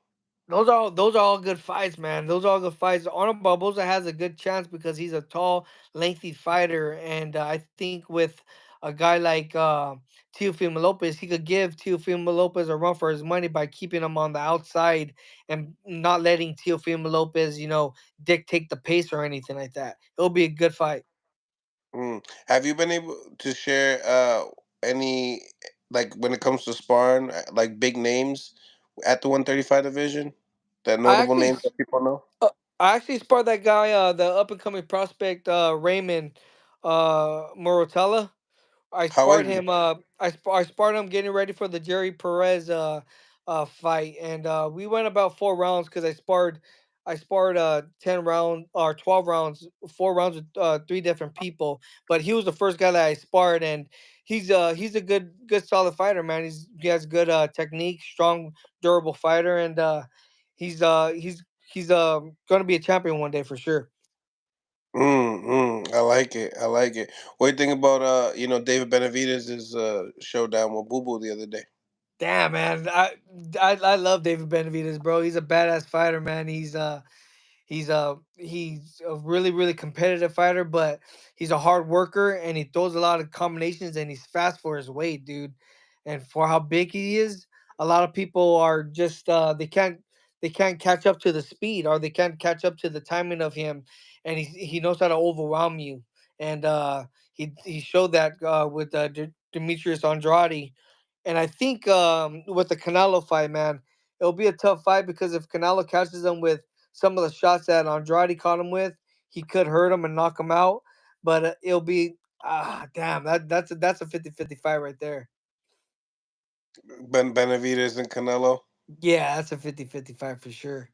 Those are all good fights, man. Those are all good fights. Arnold Barboza has a good chance because he's a tall, lengthy fighter, and I think with a guy like Teofimo Lopez, he could give Teofimo Lopez a run for his money by keeping him on the outside and not letting Teofimo Lopez, dictate the pace or anything like that. It'll be a good fight. Mm. Have you been able to share any, like, when it comes to sparring, like big names at the 135 division? That I notable actually names that people know? Uh, I actually sparred that guy, the up and coming prospect, Raymond Morotella. I How sparred is he? him. I sparred him getting ready for the Jerry Perez fight, and we went about 4 rounds because I sparred 10 round or 12 rounds, 4 rounds with three different people. But he was the first guy that I sparred, and he's a good solid fighter, man. He has good technique, strong, durable fighter, and he's gonna be a champion one day for sure. I like it. I like it. What do you think about David Benavidez' showdown with Boo Boo the other day? Damn, man, I love David Benavidez, bro. He's a badass fighter, man. He's a really really competitive fighter, but he's a hard worker and he throws a lot of combinations and he's fast for his weight, dude. And for how big he is, a lot of people are just they can't catch up to the speed, or they can't catch up to the timing of him, and he knows how to overwhelm you. And he showed that with Demetrius Andrade. And I think with the Canelo fight, man, it'll be a tough fight because if Canelo catches him with some of the shots that Andrade caught him with, he could hurt him and knock him out. But it'll be damn, that's a 50-50 fight right there. Benavides and Canelo. Yeah, that's a 50-50 fight for sure.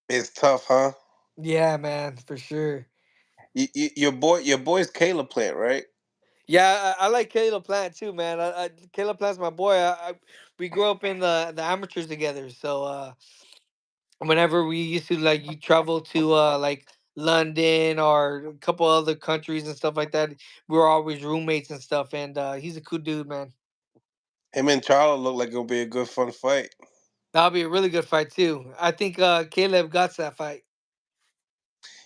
It's tough, huh? Yeah, man, for sure. Your boy's Caleb Plant, right? Yeah, I like Caleb Plant too, man. Caleb Plant's my boy. We grew up in the amateurs together, so whenever we used to like you travel to like London or a couple other countries and stuff like that, we were always roommates and stuff. And he's a cool dude, man. Him and Charlo look like it'll be a good fun fight. That'll be a really good fight too. I think Caleb got that fight.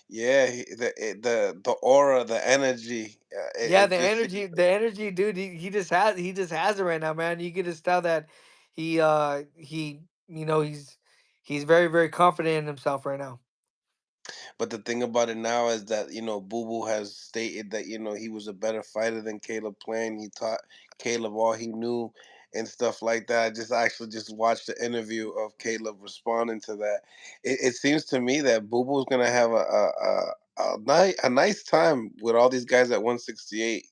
Yeah, the aura, the energy, Yeah, it just the energy, dude. He just has it right now, man. You can just tell that he he's very very confident in himself right now. But the thing about it now is that Boo Boo has stated that he was a better fighter than Caleb Plant. He taught Caleb all he knew and stuff like that. I just actually just watched the interview of Caleb responding to that. It seems to me that Boo Boo's gonna have a nice time with all these guys at 168.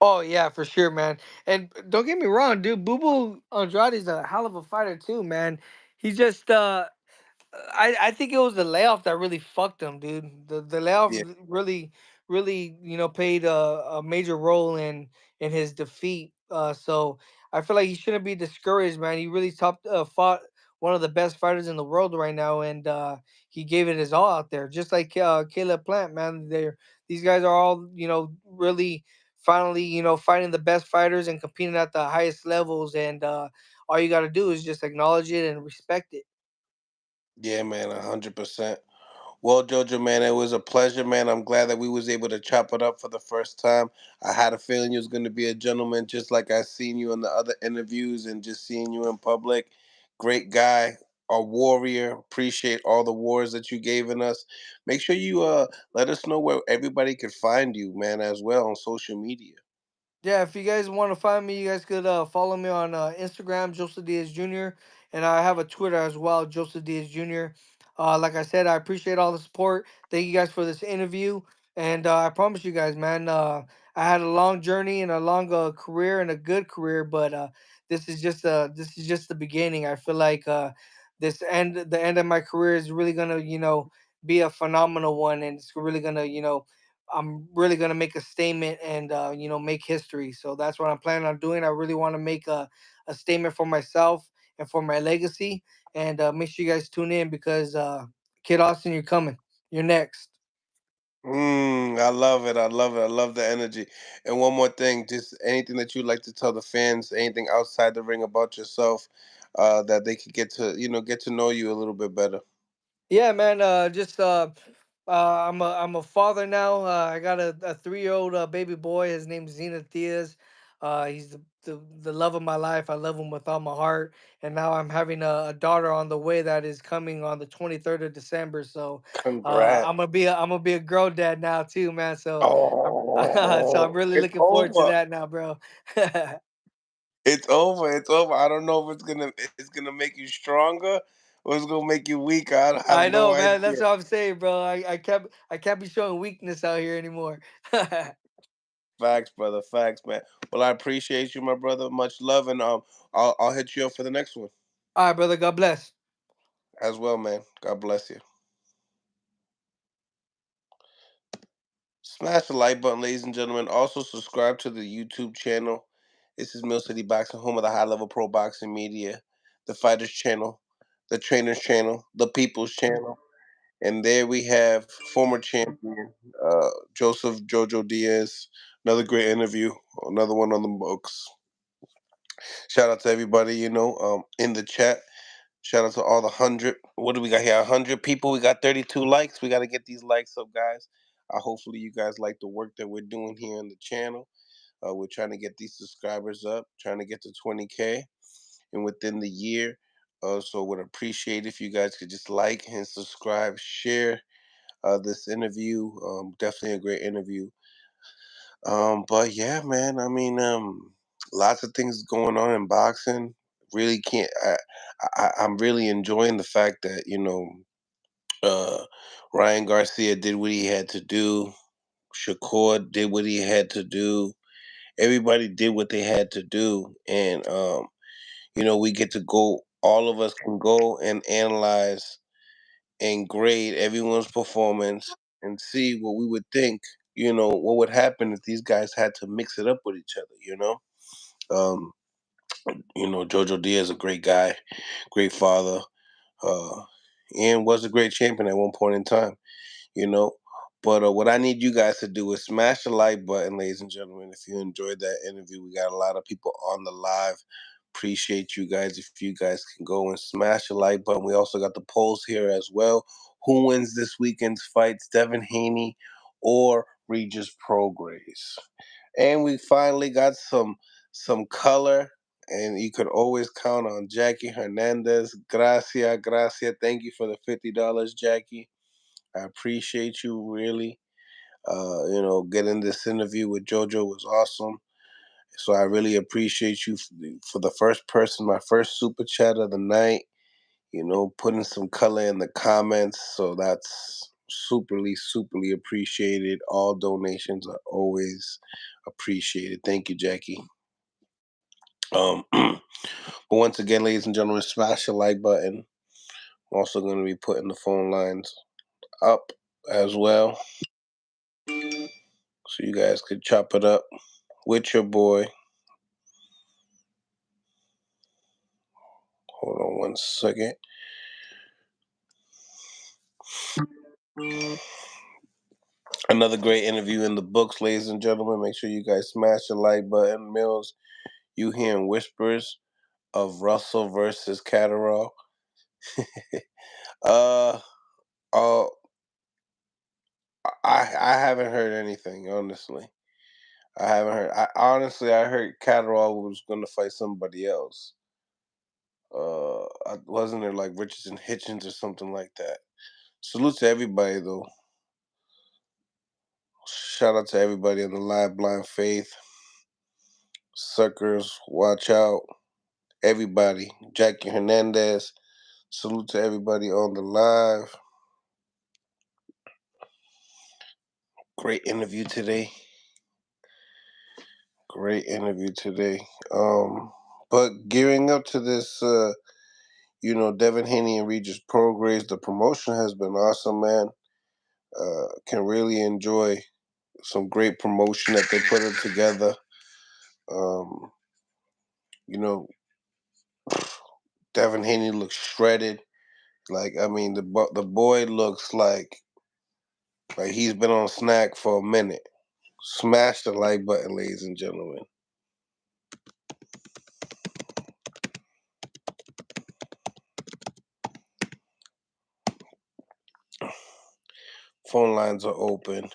Oh yeah, for sure, man. And don't get me wrong, dude. Boo Boo Andrade's a hell of a fighter too, man. He just I think it was the layoff that really fucked him, dude. The layoff Yeah, really played a major role in his defeat. So I feel like he shouldn't be discouraged, man. He really fought one of the best fighters in the world right now, and he gave it his all out there, just like Caleb Plant, man. These guys are all really finally fighting the best fighters and competing at the highest levels, and all you got to do is just acknowledge it and respect it. yeah, man, 100%. Well, Jojo, man, it was a pleasure, man. I'm glad that we was able to chop it up for the first time. I had a feeling you was going to be a gentleman, just like I seen you in the other interviews and just seeing you in public. Great guy, a warrior. Appreciate all the wars that you gave in us. Make sure you let us know where everybody could find you, man, as well on social media. Yeah, if you guys want to find me, you guys could follow me on Instagram, Joseph Diaz Jr., and I have a Twitter as well, Joseph Diaz Jr. Like I said, I appreciate all the support. Thank you guys for this interview, and I promise you guys, man, I had a long journey and a long career and a good career, but this is just the beginning. I feel like the end of my career is really gonna be a phenomenal one, and it's really gonna I'm really gonna make a statement and make history. So that's what I'm planning on doing. I really want to make a statement for myself and for my legacy. And make sure you guys tune in because Kid Austin, you're coming. You're next. I love it. I love it. I love the energy. And one more thing, just anything that you'd like to tell the fans, anything outside the ring about yourself, that they could get to know you a little bit better. Yeah, man. Just I'm a father now. I got a 3-year old baby boy. His name's Zenith Diaz. He's the love of my life. I love him with all my heart. And now I'm having a daughter on the way that is coming on the 23rd of December. So Congrats. I'm gonna be a girl dad now too, man. So so I'm Oh, really it's looking forward to over. that now, bro. It's over. It's over. I don't know if it's gonna make you stronger or it's gonna make you weaker. I have I no know, man. idea. That's what I'm saying, bro. I can't be showing weakness out here anymore. All Facts, brother. Facts, man. Well, I appreciate you, my brother. Much love, and I'll hit you up for the next one right, brother. God bless. as well, man. God bless you. Smash the like button, ladies and gentlemen. Also, subscribe to the YouTube channel. This is Mill City Boxing, home of the high level pro boxing media, the Fighters Channel, the Trainers Channel, the People's Channel. And there we have former champion Joseph Jo Jo Diaz. Another great interview, another one on the books. Shout out to everybody, in the chat. Shout out to all the 100. What do we got here? 100 people. We got 32 likes. We got to get these likes up, guys. Hopefully, you guys like the work that we're doing here on the channel. We're trying to get these subscribers up, trying to get to 20K and within the year. So, would appreciate if you guys could just like and subscribe, share this interview. Definitely a great interview. But yeah, man. I mean, lots of things going on in boxing. Really can't. I'm really enjoying the fact that uh, Ryan Garcia did what he had to do. Shakur did what he had to do. Everybody did what they had to do, and we get to go. All of us can go and analyze and grade everyone's performance and see what we would think. What would happen if these guys had to mix it up with each other. Um, Jo Jo Diaz, a great guy, great father, uh, and was a great champion at one point in time. you know. But what I need you guys to do is smash the like button, ladies and gentlemen. If you enjoyed that interview, we got a lot of people on the live. Appreciate you guys. If you guys can go and smash the like button. We also got the polls here as well. Who wins this weekend's fights, Devin Haney or Regis Prograis? And we finally got some color. And you could always count on Jackie Hernandez. Gracias, gracias. Thank you for the $50, Jackie. I appreciate you really. Getting this interview with JoJo was awesome. So I really appreciate you for the first person, my first super chat of the night. Putting some color in the comments. So that's superly appreciated. All donations are always appreciated. Thank you, Jackie. But once again, ladies and gentlemen, smash the like button. I'm also going to be putting the phone lines up as well, so you guys could chop it up with your boy. Hold on one second. Another great interview in the books, ladies and gentlemen. Make sure you guys smash the like button. Mills, you hearing whispers of Russell versus Catterall. uh, oh, I haven't heard anything, honestly. I haven't heard. I heard Catterall was going to fight somebody else. Wasn't there like Richardson Hitchens or something like that? Salute to everybody though. Shout out to everybody on the live, Blind Faith, Suckers, Watch Out, everybody. Jackie Hernandez. Salute to everybody on the live. Great interview today. Great interview today. But gearing up to this, Devin Haney and Regis Prograis, the promotion has been awesome, man. Can really enjoy some great promotion that they put it together. Um, you know, Devin Haney looks shredded. Like I mean, the boy looks like he's been on snack for a minute. Smash the like button, ladies and gentlemen. Phone lines are open.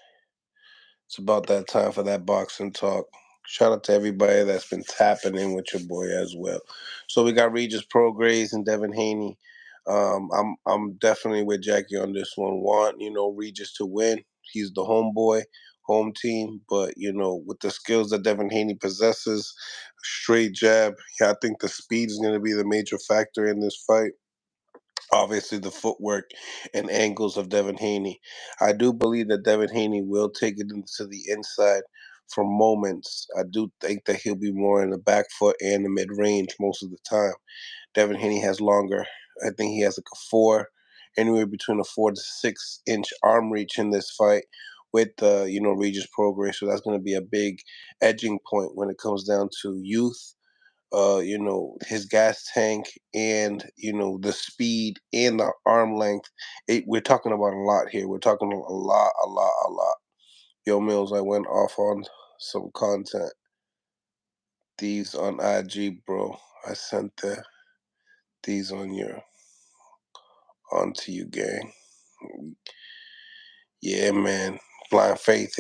It's about that time for that boxing talk. Shout out to everybody that's been tapping in with your boy as well. So we got Regis Prograis and Devin Haney. I'm definitely with Jackie on this one. Want Regis to win. He's the homeboy, home team. But with the skills that Devin Haney possesses, straight jab. Yeah, I think the speed is going to be the major factor in this fight. Obviously, the footwork and angles of Devin Haney. I do believe that Devin Haney will take it into the inside for moments. I do think that he'll be more in the back foot and the mid range most of the time. Devin Haney has longer. I think he has like a anywhere between a 4 to 6 inch arm reach in this fight with Regis Prograis. So that's going to be a big edging point when it comes down to youth, his gas tank, and the speed and the arm length. We're talking about a lot here. We're talking a lot, a lot, a lot. Yo, Mills, I went off on some content. These on IG, bro. I sent these onto you, gang. Yeah, man. Blind faith.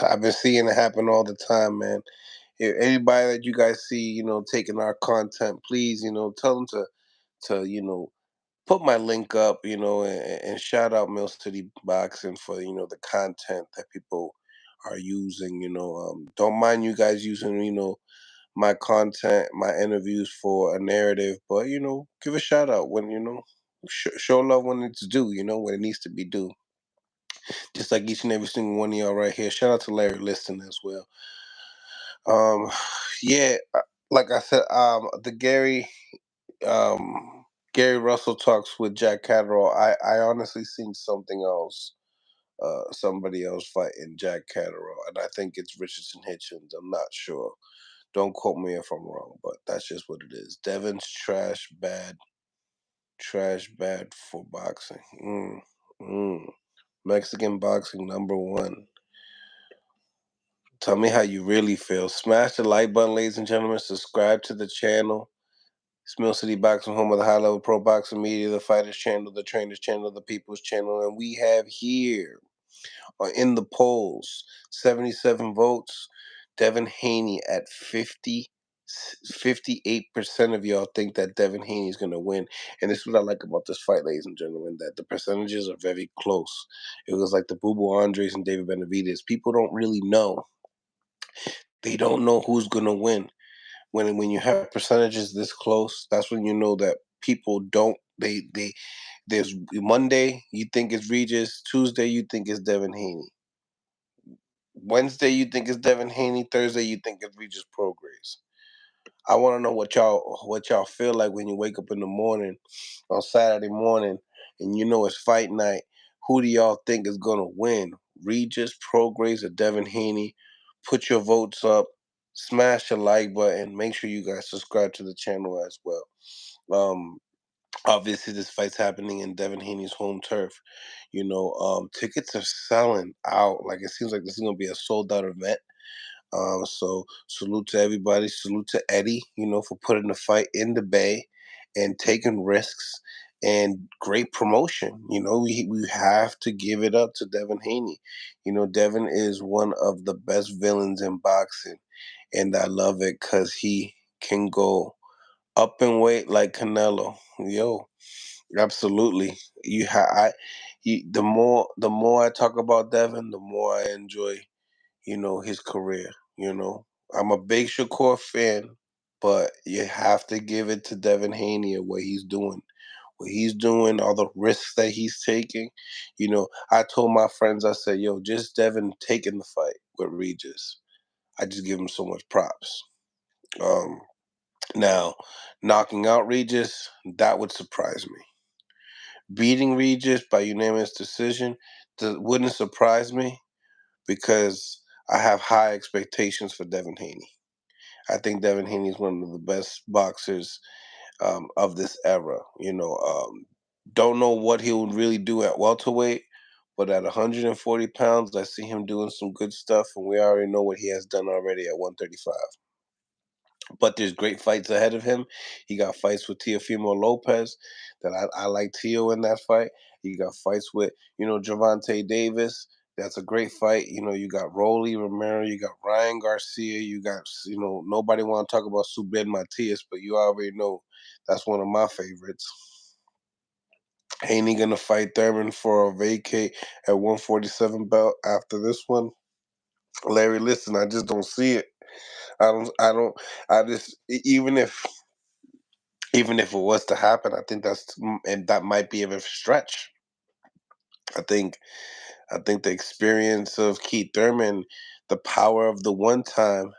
I've been seeing it happen all the time, man. If anybody that you guys see, taking our content, please, tell them to put my link up, and shout out Mill City Boxing for the content that people are using. Don't mind you guys using my content, my interviews for a narrative. But give a shout out when show love when it's due. When it needs to be due. Just like each and every single one of y'all right here. Shout out to Larry Liston as well. Um, yeah, like I said, the Gary Russell talks with Jack Catterall. I honestly seen something else. Somebody else fighting Jack Catterall, and I think it's Richardson Hitchens. I'm not sure. Don't quote me if I'm wrong, but that's just what it is. Devin's trash bad for boxing. Mexican boxing #1. Tell me how you really feel. Smash the like button, ladies and gentlemen. Subscribe to the channel. It's Mill City Boxing, home of the high level pro boxing media, the fighters channel, the trainers channel, the people's channel. And we have here in the polls 77 votes. Devin Haney at 58% of y'all think that Devin Haney is going to win. And this is what I like about this fight, ladies and gentlemen, that the percentages are very close. It was like the Boo Boo Andres and David Benavidez. People don't really know. They don't know who's going to win. When you have percentages this close, that's when you know that people don't there's Monday you think it's Regis, Tuesday you think it's Devin Haney, Wednesday you think it's Devin Haney, Thursday you think it's Regis Prograis. I want to know what y'all feel like when you wake up in the morning on Saturday morning and it's fight night. Who do y'all think is gonna win? Regis Prograis or Devin Haney? Put your votes up. Smash the like button. Make sure you guys subscribe to the channel as well. Um, Obviously this fight's happening in Devin Haney's home turf. Tickets are selling out. Like it seems like this is gonna be a sold out event. So salute to everybody. Salute to Eddie, for putting the fight in the Bay and taking risks and great promotion. We have to give it up to Devin Haney. Devin is one of the best villains in boxing, and I love it because he can go up in weight like Canelo. Yo, absolutely. The more I talk about Devin, the more I enjoy his career. I'm a big Shakur fan, but you have to give it to Devin Haney and what he's doing. What he's doing, all the risks that he's taking. I told my friends, I said, yo, just Devin taking the fight with Regis. I just give him so much props. Um, Now, knocking out Regis, that would surprise me. Beating Regis by unanimous decision wouldn't surprise me because I have high expectations for Devin Haney. I think Devin Haney is one of the best boxers of this era. Don't know what he would really do at welterweight, but at 140 pounds, I see him doing some good stuff, and we already know what he has done already at 135. But there's great fights ahead of him. He got fights with Teofimo Lopez that I like Teo in that fight. He got fights with, Javante Davis. That's a great fight. You got Rolly Romero, you got Ryan Garcia, you got, nobody want to talk about Subed Matias, but you already know that's one of my favorites. Haney gonna fight Thurman for a vacate at 147 belt after this one. Larry, listen, I just don't see it. I just even if it was to happen, I think and that might be a stretch. I think I think the experience of Keith Thurman, the power of the one time,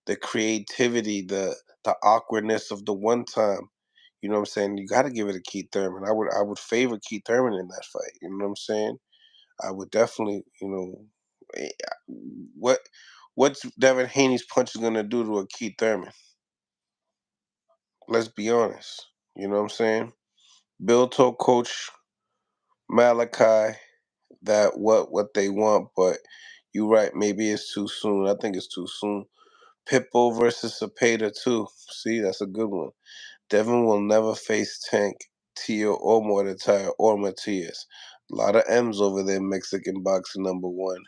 the creativity, the awkwardness of the one time. You know what I'm saying? You got to give it to Keith Thurman. I would favor Keith Thurman in that fight. You know what I'm saying? I would definitely. Eh, what what's Devin Haney's punch is gonna do to a Keith Thurman? Let's be honest. You know what I'm saying? Bill told Coach Malachi that what they want, but you're right. Maybe it's too soon. I think it's too soon. Pitbull versus Cepeda too. See, that's a good one. Devin will never face Tank, Tio, or Mordecai or Matias. A lot of M's over there. Mexican boxing #1.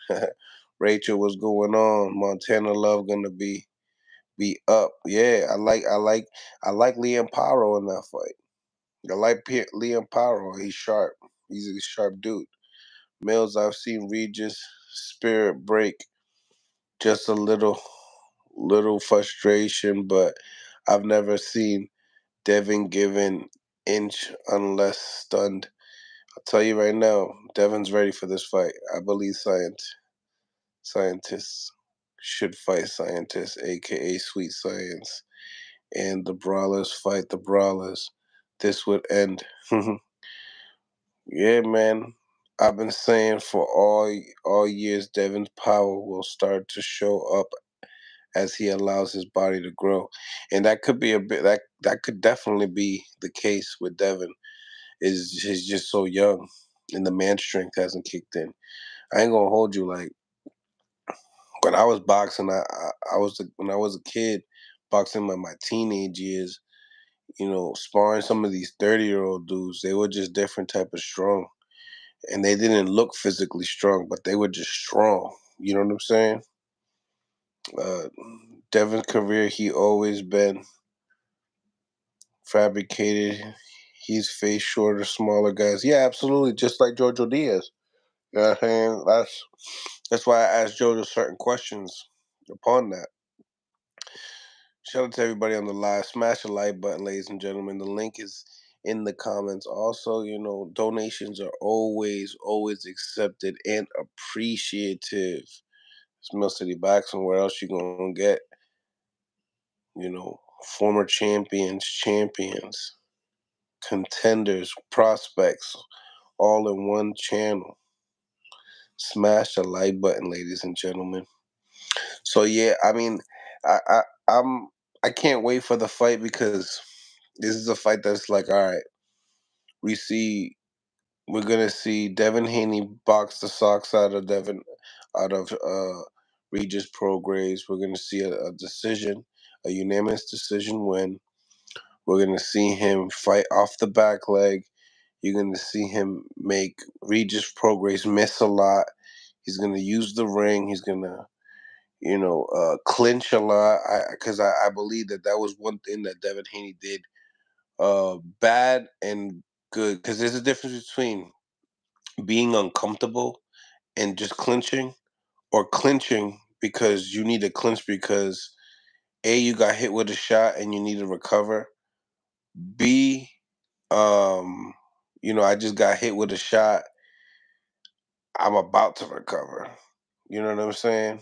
Rachel, what's going on? Montana Love gonna be up. Yeah, I like Liam Paro in that fight. I like Liam Paro. He's sharp. He's a sharp dude. Mills, I've seen Regis spirit break just a little. little frustration, but I've never seen Devin give an inch unless stunned. I'll tell you right now, Devin's ready for this fight. I believe scientists should fight scientists, aka sweet science, and the brawlers fight the brawlers. This would end. Yeah, man. I've been saying for all years, Devin's power will start to show up as he allows his body to grow, and that could be a bit that could definitely be the case with Devin. Is he's just so young, and the man strength hasn't kicked in. I ain't gonna hold you. Like when I was boxing, I was when I was a kid boxing in my teenage years. Sparring some of these 30-year-old dudes, they were just different type of strong, and they didn't look physically strong, but they were just strong. You know what I'm saying? Uh, Devin's career, he always been fabricated. He's faced shorter, smaller guys. Yeah, absolutely, just like Jo Jo Diaz. You know what I'm saying? That's why I asked JoJo certain questions upon that. Shout out to everybody on the live. Smash the like button, ladies and gentlemen. The link is in the comments. Also, donations are always accepted and appreciative. It's Mill City Boxing. Where else you gonna get, former champions, contenders, prospects, all in one channel. Smash the like button, ladies and gentlemen. So yeah, I mean, I, I I'm I can't wait for the fight because this is a fight that's like, all right, we see we're gonna see Devin Haney box the socks out of Regis Prograis. We're gonna see a decision, a unanimous decision win. We're gonna see him fight off the back leg. You're gonna see him make Regis Prograis miss a lot. He's gonna use the ring. He's gonna clinch a lot. I believe that was one thing that Devin Haney did bad and good, because there's a difference between being uncomfortable and just clinching, or clinching because you need to clinch because A, you got hit with a shot and you need to recover. B, I just got hit with a shot. I'm about to recover. You know what I'm saying?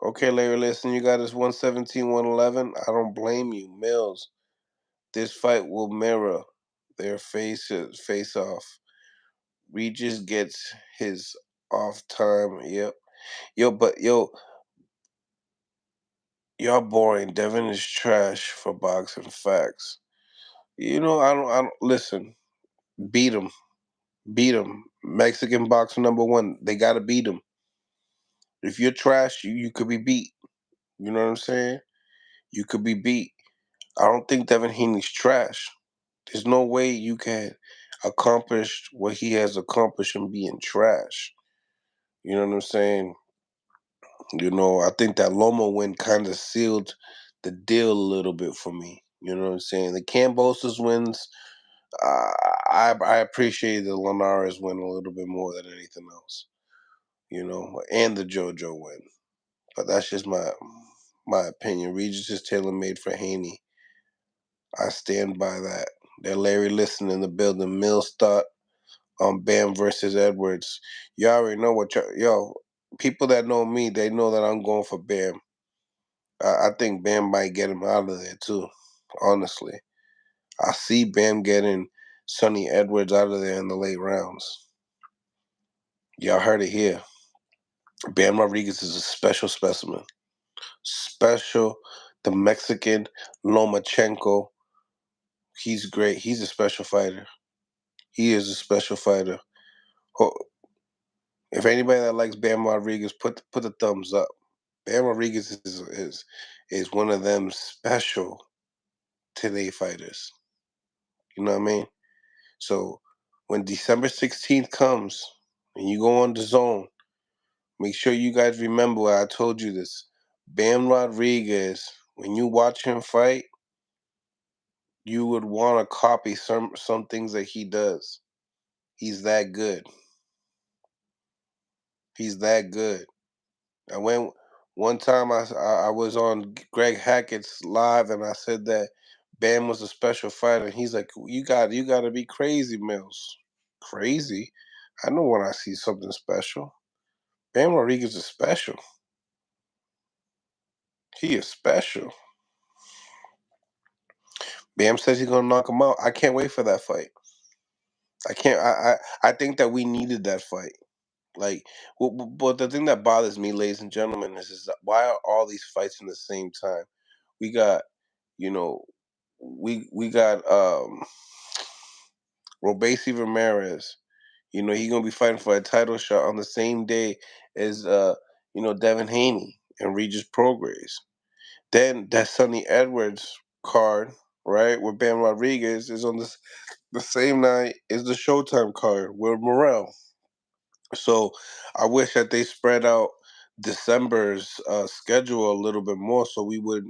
Okay, Larry, listen, you got us 117, 111. I don't blame you. Mills, this fight will mirror their face off. Regis gets his off time. Yep. Y'all boring. Devin is trash for boxing facts. I don't listen. Beat him. Beat him. Mexican boxer number one. They gotta beat him. If you're trash, you could be beat. You know what I'm saying? You could be beat. I don't think Devin Haney's trash. There's no way you can accomplish what he has accomplished in being trash. You know what I'm saying? I think that Loma win kind of sealed the deal a little bit for me. You know what I'm saying? The Cambosos wins, uh, I appreciate the Linares win a little bit more than anything else. And the JoJo win. But that's just my opinion. Regis is tailor made for Haney. I stand by that. That Larry Listen in the building. Mills thought on Bam versus Edwards. You already know what people that know me, they know that I'm going for Bam. I think Bam might get him out of there too. Honestly, I see Bam getting Sonny Edwards out of there in the late rounds. Y'all heard it here. Bam Rodriguez is a special specimen. Special. The Mexican Lomachenko. He's great. He's a special fighter. He is a special fighter. If anybody that likes Bam Rodriguez, put the thumbs up. Bam Rodriguez is one of them special today fighters. You know what I mean? So when December 16th comes and you go on the zone, make sure you guys remember I told you this. Bam Rodriguez, when you watch him fight, you would want to copy some things that he does. He's that good. He's that good. And One time I was on Greg Hackett's live and I said that Bam was a special fighter. And he's like, you got to be crazy, Mills. Crazy? I know when I see something special. Bam Rodriguez is special. He is special. Bam says he's gonna knock him out. I can't wait for that fight. I can't. I think that we needed that fight. Like, but the thing that bothers me, ladies and gentlemen, is that why are all these fights in the same time? We got, you know, we got Robesi Ramirez. He's gonna be fighting for a title shot on the same day as Devin Haney and Regis Prograis. Then that Sonny Edwards card, right, with Bam Rodriguez is on the same night as the Showtime card with Morrell. So I wish that they spread out December's schedule a little bit more, so we would,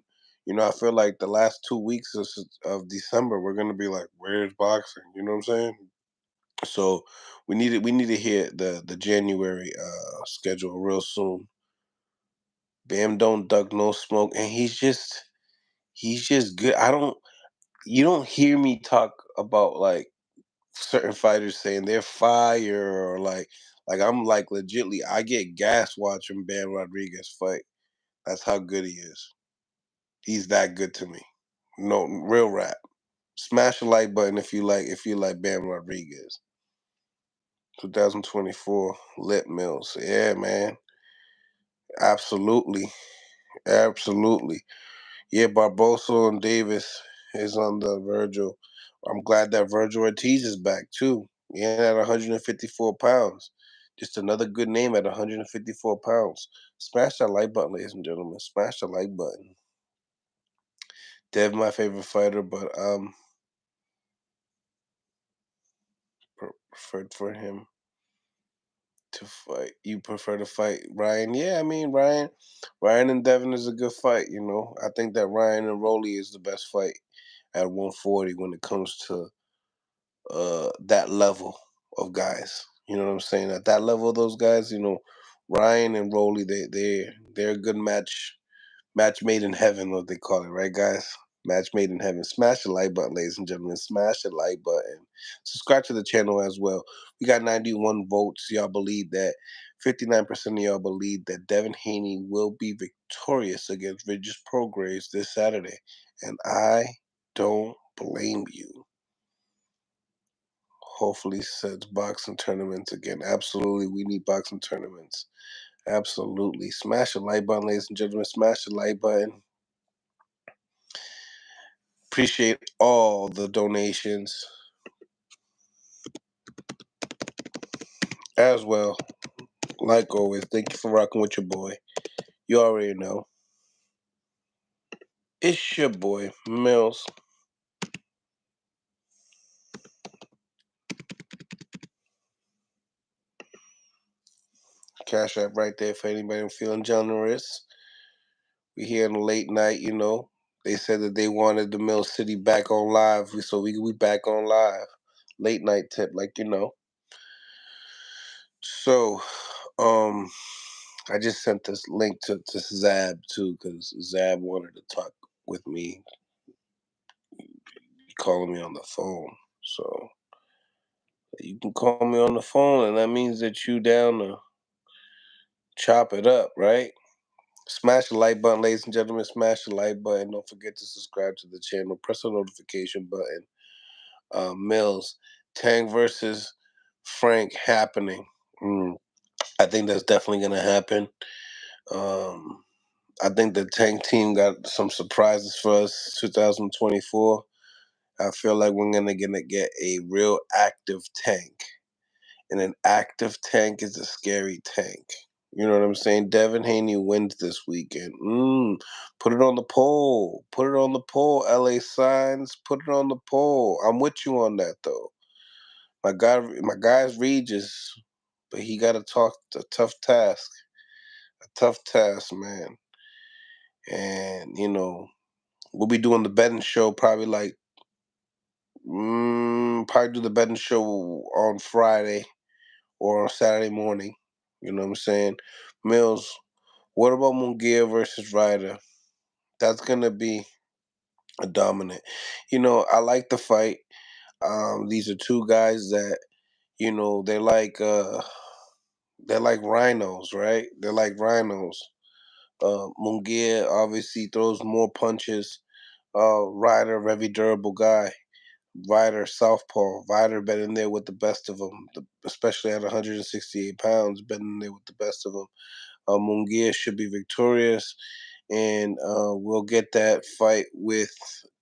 I feel like the last 2 weeks of December we're gonna be like, where's boxing? You know what I'm saying? So we need to hit the January schedule real soon. Bam don't duck no smoke, and he's just good. You don't hear me talk about like certain fighters saying they're fire or like I'm like legitly I get gas watching Bam Rodriguez fight. That's how good he is. He's that good to me. No real rap. Smash the like button if you like Bam Rodriguez. 2024 Lit Mills. Yeah, man. Absolutely. Absolutely. Yeah, Barbosa and Davis is on the Virgil. I'm glad that Virgil Ortiz is back too. Yeah, at 154 pounds. Just another good name at 154 pounds. Smash that like button, ladies and gentlemen. Smash the like button. Dev, my favorite fighter, but preferred for him to fight. You prefer to fight Ryan? Yeah, I mean Ryan and Devin is a good fight. I think that Ryan and Rolly is the best fight at 140 when it comes to that level of guys. You know what I'm saying? At that level of those guys, Ryan and Rolly, they're a good match made in heaven, what they call it, right, guys? Match made in heaven. Smash the like button, ladies and gentlemen. Smash the like button. Subscribe to the channel as well. We got 91 votes. Y'all believe that. 59% of y'all believe that Devin Haney will be victorious against Regis Prograis this Saturday. And I don't blame you. Hopefully sets boxing tournaments again. Absolutely, we need boxing tournaments. Absolutely. Smash the like button, ladies and gentlemen. Smash the like button. Appreciate all the donations as well. Like always, thank you for rocking with your boy. You already know. It's your boy, Mills. Cash app right there for anybody feeling generous. We here in the late night. They said that they wanted the Mill City back on live, so we back on live. Late night tip, So, I just sent this link to Zab too, because Zab wanted to talk with me, calling me on the phone. So you can call me on the phone, and that means that you down to chop it up, right? Smash the like button, ladies and gentlemen. Smash the like button. Don't forget to subscribe to the channel. Press the notification button. Mills, Tang versus Frank happening. I think that's definitely gonna happen. Um, I think the Tank team got some surprises for us 2024. I feel like we're gonna get a real active Tank. And an active Tank is a scary Tank. You know what I'm saying? Devin Haney wins this weekend. Put it on the poll. Put it on the poll, LA Signs. Put it on the poll. I'm with you on that though. My guy's Regis, but he got to talk a tough task. A tough task, man. And we'll be doing the betting show probably probably do the betting show on Friday or on Saturday morning. You know what I'm saying? Mills, What about Munguia versus Ryder? That's gonna be a dominant. I like the fight. These are two guys that they're like rhinos, right? They're like rhinos. Munguia obviously throws more punches. Ryder, very durable guy. Ryder, southpaw. Ryder been in there with the best of them, especially at 168 pounds, been in there with the best of them. Munguia should be victorious, and we'll get that fight with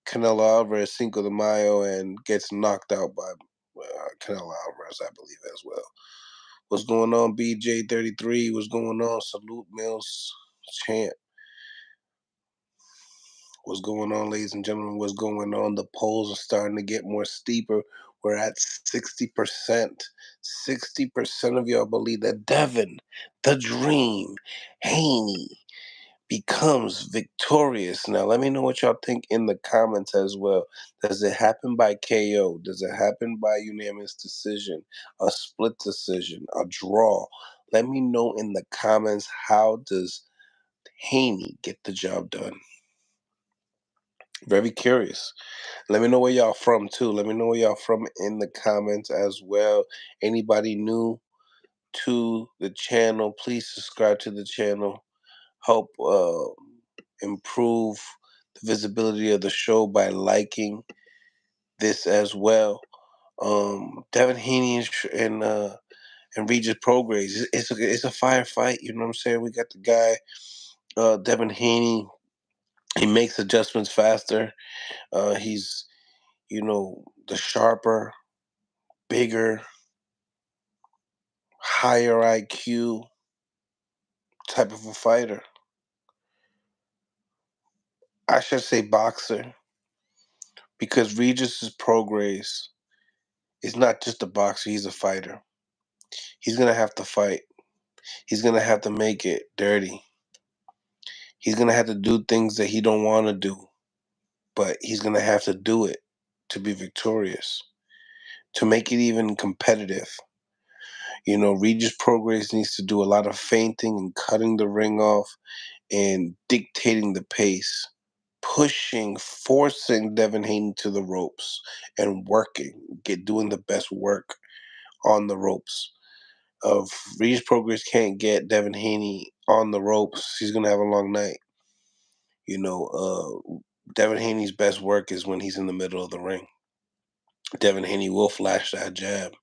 Canelo Alvarez Cinco de Mayo and gets knocked out by Canelo Alvarez, I believe, as well. What's going on, BJ33? What's going on, Salute Mills Champ? What's going on, ladies and gentlemen? What's going on? The polls are starting to get more steeper. We're at 60%. 60% of y'all believe that Devin, the Dream, Haney, becomes victorious. Now, let me know what y'all think in the comments as well. Does it happen by KO? Does it happen by unanimous decision? A split decision? A draw? Let me know in the comments, how does Haney get the job done? Very curious. Let me know where y'all from too. Let me know where y'all from in the comments as well. Anybody new to the channel, please subscribe to the channel. Help improve the visibility of the show by liking this as well. Devin Haney and Regis Prograis. It's a firefight. You know what I'm saying? We got the guy, Devin Haney. He makes adjustments faster. He's the sharper, bigger, higher IQ type of a fighter. I should say boxer, because Regis Prograis is not just a boxer, he's a fighter. He's going to have to fight. He's going to have to make it dirty. He's going to have to do things that he don't want to do, but he's going to have to do it to be victorious, to make it even competitive. Regis Prograis needs to do a lot of feinting and cutting the ring off and dictating the pace, pushing, forcing Devin Haney to the ropes and working, doing the best work on the ropes. If Regis Progress can't get Devin Haney on the ropes, he's gonna have a long night. Devin Haney's best work is when he's in the middle of the ring. Devin Haney will flash that jab.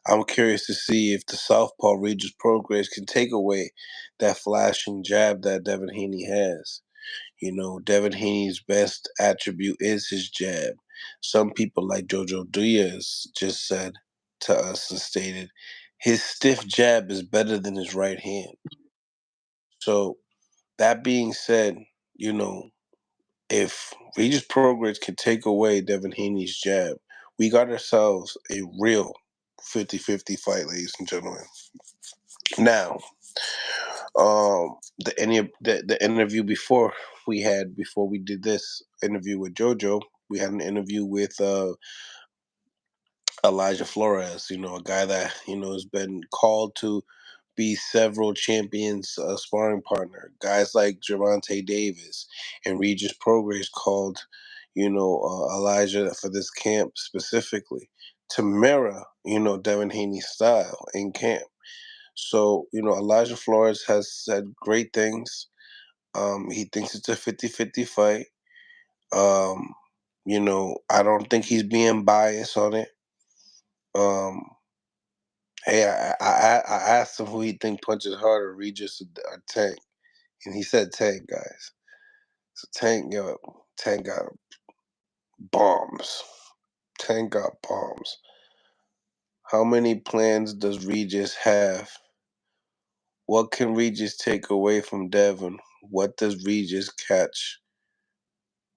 I'm curious to see if the southpaw Regis Progress can take away that flashing jab that Devin Haney has. Devin Haney's best attribute is his jab. Some people like Jo Jo Diaz just said to us and stated his stiff jab is better than his right hand. So that being said, if Regis Progress can take away Devin Haney's jab, we got ourselves a real 50-50 fight, ladies and gentlemen. Now, the interview before we did this interview with JoJo, we had an interview with Elijah Flores. A guy that has been called to be several champions sparring partner. Guys like Gervonta Davis and Regis Prograis called Elijah for this camp specifically to mirror Devin Haney's style in camp. So, Elijah Flores has said great things. He thinks it's a 50-50 fight. I don't think he's being biased on it. Hey, I asked him who he think punches harder, Regis or Tank, and he said Tank, guys. So Tank got bombs. Tank got bombs. How many plans does Regis have? What can Regis take away from Devin? What does Regis catch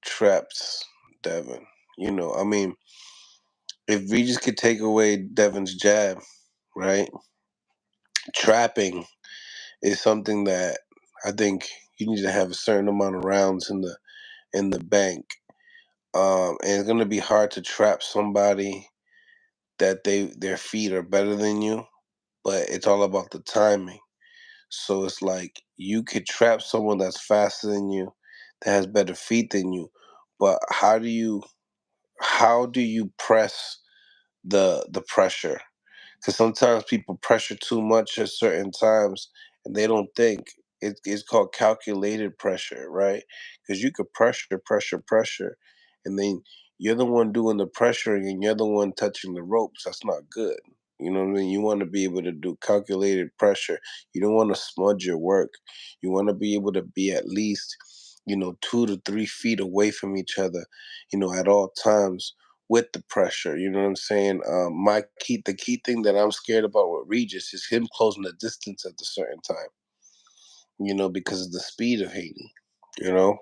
traps Devin? I mean, if Regis could take away Devin's jab, right? Trapping is something that I think you need to have a certain amount of rounds in the bank. And it's gonna be hard to trap somebody that their feet are better than you, but it's all about the timing. So it's like you could trap someone that's faster than you, that has better feet than you, but how do you press the pressure? Because sometimes people pressure too much at certain times and they don't think. It's called calculated pressure, right? Because you could pressure, pressure, pressure, and then you're the one doing the pressuring and you're the one touching the ropes. That's not good. You know what I mean? You want to be able to do calculated pressure. You don't want to smudge your work. You want to be able to be at least, 2 to 3 feet away from each other, at all times with the pressure. You know what I'm saying? The key thing that I'm scared about with Regis is him closing the distance at a certain time. Because of the speed of Haney. You know,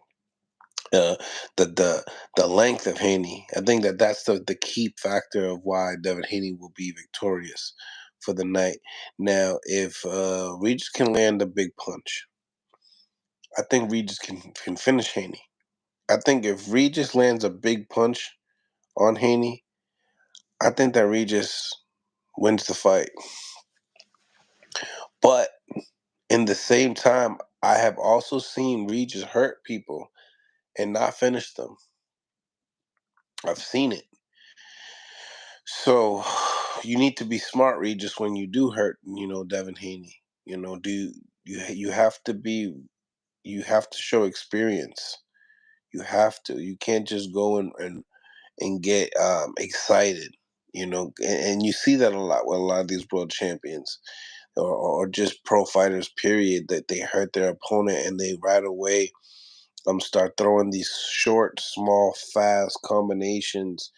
uh, the length of Haney. I think that's the key factor of why Devin Haney will be victorious for the night. Now, if Regis can land a big punch, I think Regis can finish Haney. I think if Regis lands a big punch on Haney, I think that Regis wins the fight. But in the same time, I have also seen Regis hurt people and not finish them. I've seen it. So you need to be smart, Regis, when you do hurt, Devin Haney. Do you have to be you have to show experience. You have to. You can't just go and get excited. And you see that a lot with a lot of these world champions or just pro fighters, period, that they hurt their opponent and they right away start throwing these short, small, fast combinations,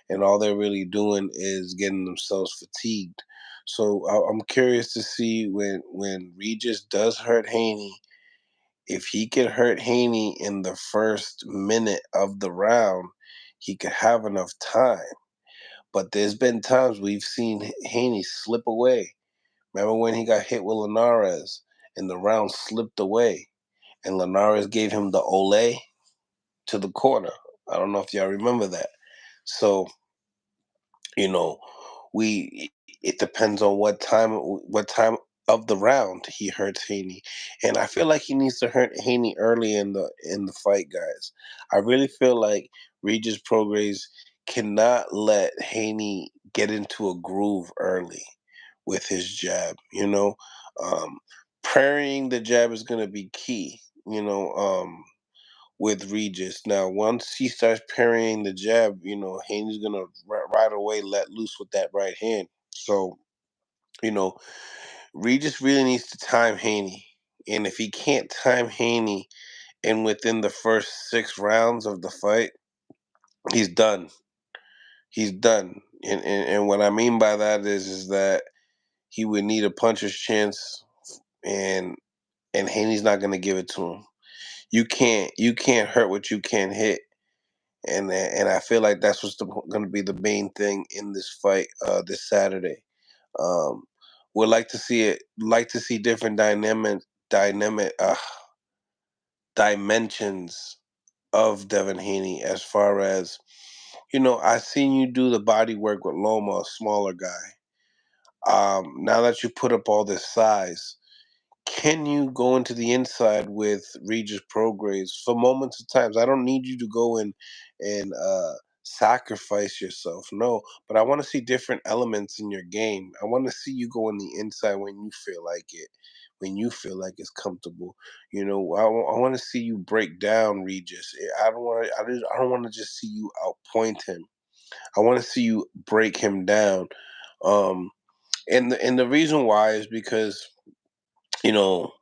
and all they're really doing is getting themselves fatigued. So I'm curious to see when Regis does hurt Haney, if he could hurt Haney in the first minute of the round, he could have enough time. But there's been times we've seen Haney slip away. Remember when he got hit with Linares and the round slipped away and Linares gave him the Olay to the corner? I don't know if y'all remember that. So, you know, we it depends on what time of the round he hurts Haney. And I feel like he needs to hurt Haney early in the fight, guys. I really feel like Regis Prograis cannot let Haney get into a groove early with his jab. Um, Parrying the jab is going to be key. With Regis. Now, once he starts parrying the jab, Haney's gonna right away let loose with that right hand. So, you know, Regis really needs to time Haney, and if he can't time Haney and within the first 6 rounds of the fight, he's done. He's done. And what I mean by that is that he would need a puncher's chance, and Haney's not gonna give it to him. You can't hurt what you can't hit. And I feel like that's what's going to be the main thing in this fight this Saturday. Um, would like to see different dynamic dimensions of Devin Haney as far as I seen you do the body work with Loma, a smaller guy. Now that you put up all this size, can you go into the inside with Regis Prograis for moments of times? I don't need you to go in and sacrifice yourself. No, but I want to see different elements in your game. I want to see you go on the inside when you feel like it, when you feel like it's comfortable. I want to see you break down Regis. I don't want to. I don't want to just see you outpoint him. I want to see you break him down. Um, and the reason why is because you know,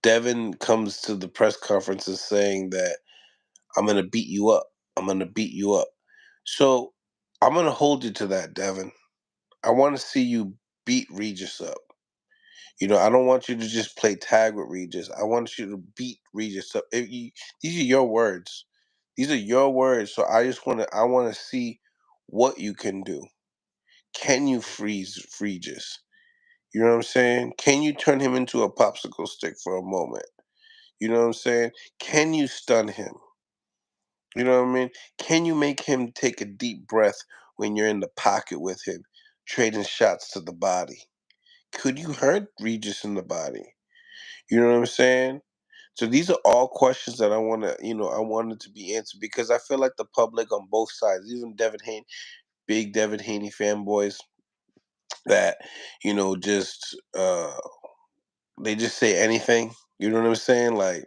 Devin comes to the press conferences saying that I'm gonna beat you up. I'm gonna beat you up. So I'm gonna hold you to that, Devin. I want to see you beat Regis up. I don't want you to just play tag with Regis. I want you to beat Regis up. These are your words. These are your words. So I want to see what you can do. Can you freeze Regis? You know what I'm saying? Can you turn him into a popsicle stick for a moment? You know what I'm saying? Can you stun him? You know what I mean? Can you make him take a deep breath when you're in the pocket with him, trading shots to the body? Could you hurt Regis in the body? You know what I'm saying? So these are all questions that I want to, I wanted to be answered because I feel like the public on both sides, even Devin Haney, big Devin Haney fanboys, that just they just say anything. You know what I'm saying? Like,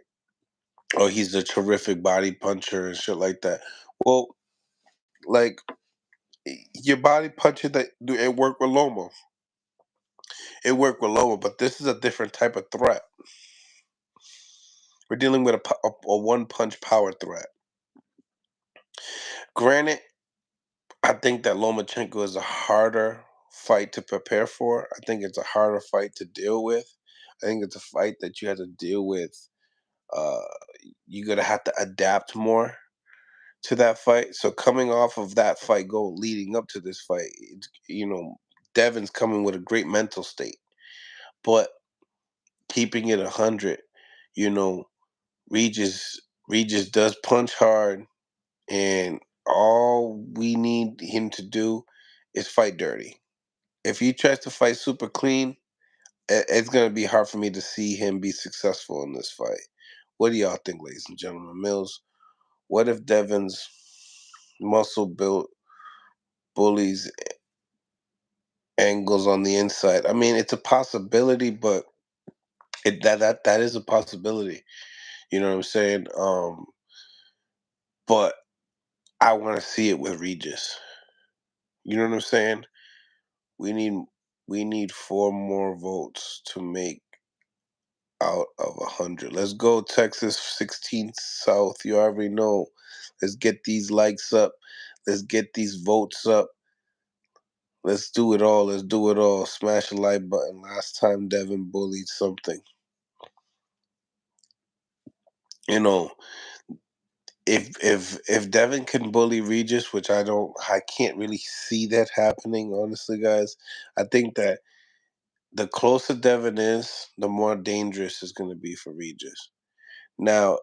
oh, he's a terrific body puncher and shit like that. Well, like your body puncher that do it work with Loma. It worked with Loma, but this is a different type of threat. We're dealing with a one punch power threat. Granted, I think that Lomachenko is a harder fight to prepare for. I think it's a harder fight to deal with. I think it's a fight that you have to deal with. Uh, you're gonna have to adapt more to that fight. So coming off of that fight goal, leading up to this fight, Devin's coming with a great mental state, but keeping it 100, you know, Regis Regis does punch hard, and all we need him to do is fight dirty. If he tries to fight super clean, it's gonna be hard for me to see him be successful in this fight. What do y'all think, ladies and gentlemen? Mills, what if Devin's muscle built bullies angles on the inside? I mean, it's a possibility, but that is a possibility. You know what I'm saying? But I want to see it with Regis. You know what I'm saying? We need we need four more votes to make out of 100. Let's go, Texas 16 South. You already know. Let's get these likes up. Let's get these votes up. Let's do it all. Let's do it all. Smash the like button. Last time Devin bullied something. You know, if Devin can bully Regis, which I can't really see that happening, honestly, guys. I think that the closer Devin is, the more dangerous it's going to be for Regis. Now,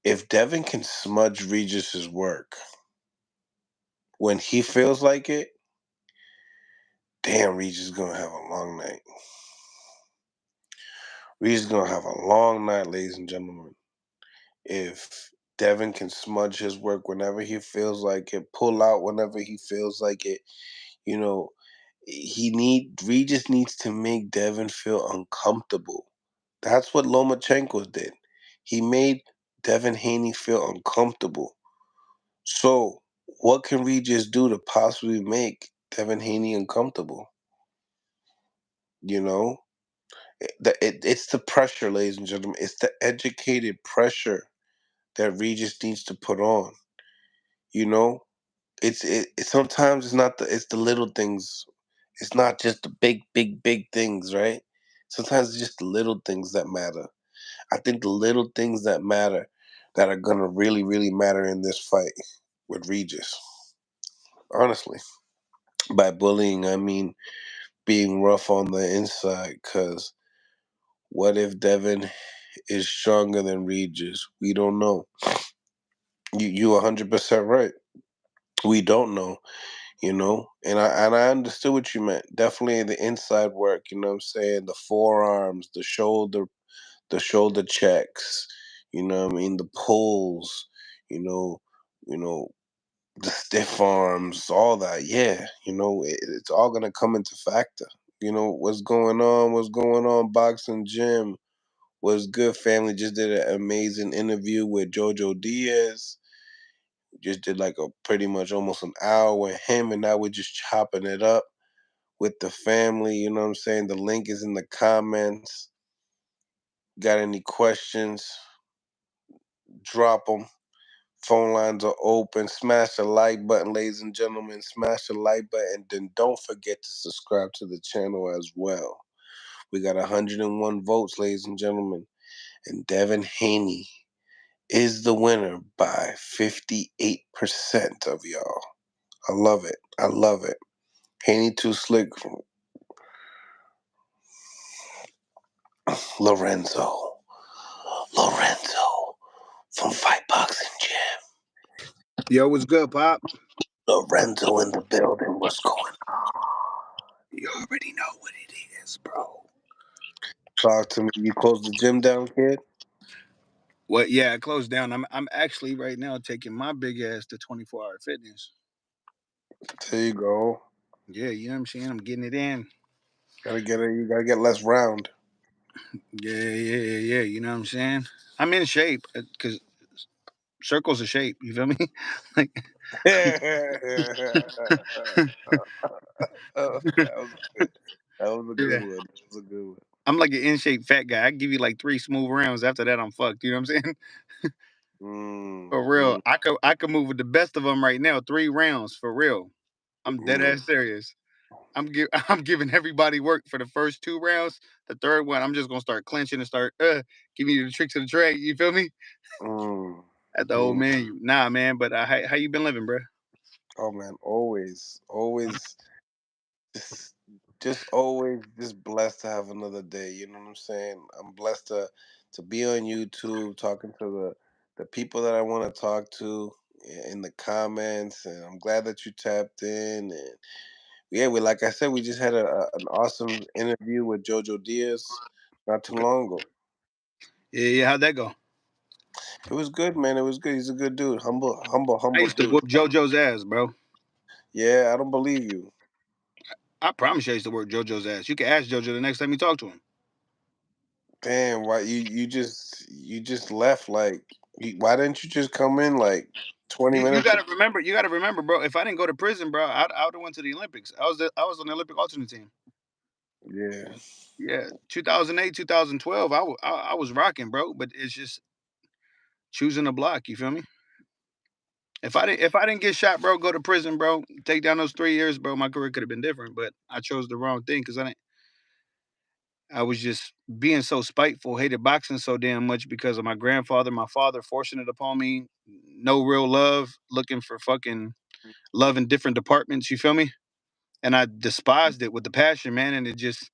if Devin can smudge Regis's work when he feels like it, damn, Regis is going to have a long night. Regis is going to have a long night, ladies and gentlemen. If Devin can smudge his work whenever he feels like it, pull out whenever he feels like it, you know, Regis needs to make Devin feel uncomfortable. That's what Lomachenko did. He made Devin Haney feel uncomfortable. So, what can Regis do to possibly make Devin Haney uncomfortable? You know, it's the pressure, ladies and gentlemen. It's the educated pressure that Regis needs to put on. You know, sometimes it's the little things. It's not just the big things, right? Sometimes it's just the little things that matter. I think the little things that matter that are gonna really matter in this fight with Regis. Honestly, by bullying I mean being rough on the inside. Cause what if Devin is stronger than Regis? We don't know. You 100% right. We don't know. And I understood what you meant. Definitely the inside work, you know what I'm saying? The forearms, the shoulder checks, you know what I mean, the pulls, you know, you know, the stiff arms, all that. Yeah, it's all gonna come into factor. What's going on, boxing gym? What's good, family? Just did an amazing interview with Jo Jo Diaz. Just did like a pretty much almost an hour with him, and now we're just chopping it up with the family. You know what I'm saying? The link is in the comments. Got any questions? Drop them. Phone lines are open. Smash the like button, ladies and gentlemen. Smash the like button. And then don't forget to subscribe to the channel as well. We got 101 votes, ladies and gentlemen. And Devin Haney is the winner by 58% of y'all. I love it. I love it. Haney too slick. Lorenzo. Lorenzo from Fight Boxing Gym. Yo, what's good, Pop? Lorenzo in the building. What's going You already know what it is, bro. on? Talk to me. You closed the gym down, kid? What? Yeah, I closed down. I'm actually right now taking my big ass to 24-hour fitness. There you go. Yeah, you know what I'm saying. I'm getting it in. Gotta get it. You gotta get less round. Yeah. You know what I'm saying. I'm in shape because circles of shape. You feel me? Like Oh, that was good. That was a good yeah. one. That was a good one. I'm like an in shape fat guy. I give you like three smooth rounds. After that, I'm fucked. You know what I'm saying? For real, Mm. I could move with the best of them right now. 3 rounds for real. I'm dead Mm. ass serious. I'm giving everybody work for the first 2 rounds. The third one, I'm just gonna start clenching and start giving you the tricks of the trade. You feel me? Mm. At the old Mm. man, nah, man. But how you been living, bro? Oh man, always, always, just, just always, just blessed to have another day. You know what I'm saying? I'm blessed to be on YouTube, talking to the people that I want to talk to in the comments, and I'm glad that you tapped in. And yeah, we like I said, we just had an awesome interview with Jo Jo Diaz not too long ago. Yeah. How'd that go? It was good, man. It was good. He's a good dude. Humble, humble, I humble used to dude. whoop JoJo's ass, bro. Yeah, I don't believe you. I promise you, I used to work JoJo's ass. You can ask JoJo the next time you talk to him. Damn, why you just left like why didn't you just come in like 20 You minutes? gotta remember. You gotta remember, bro. If I didn't go to prison, bro, I would have went to the Olympics. I was on the Olympic alternate team. Yeah. Yeah, 2008, 2012. I was rocking, bro. But it's just choosing a block. You feel me? If I didn't get shot, bro, go to prison, bro, take down those 3 years, bro, my career could have been different. But I chose the wrong thing because I was just being so spiteful, hated boxing so damn much because of my grandfather, my father forcing it upon me. No real love, looking for fucking love in different departments. You feel me? And I despised it with the passion, man. And it just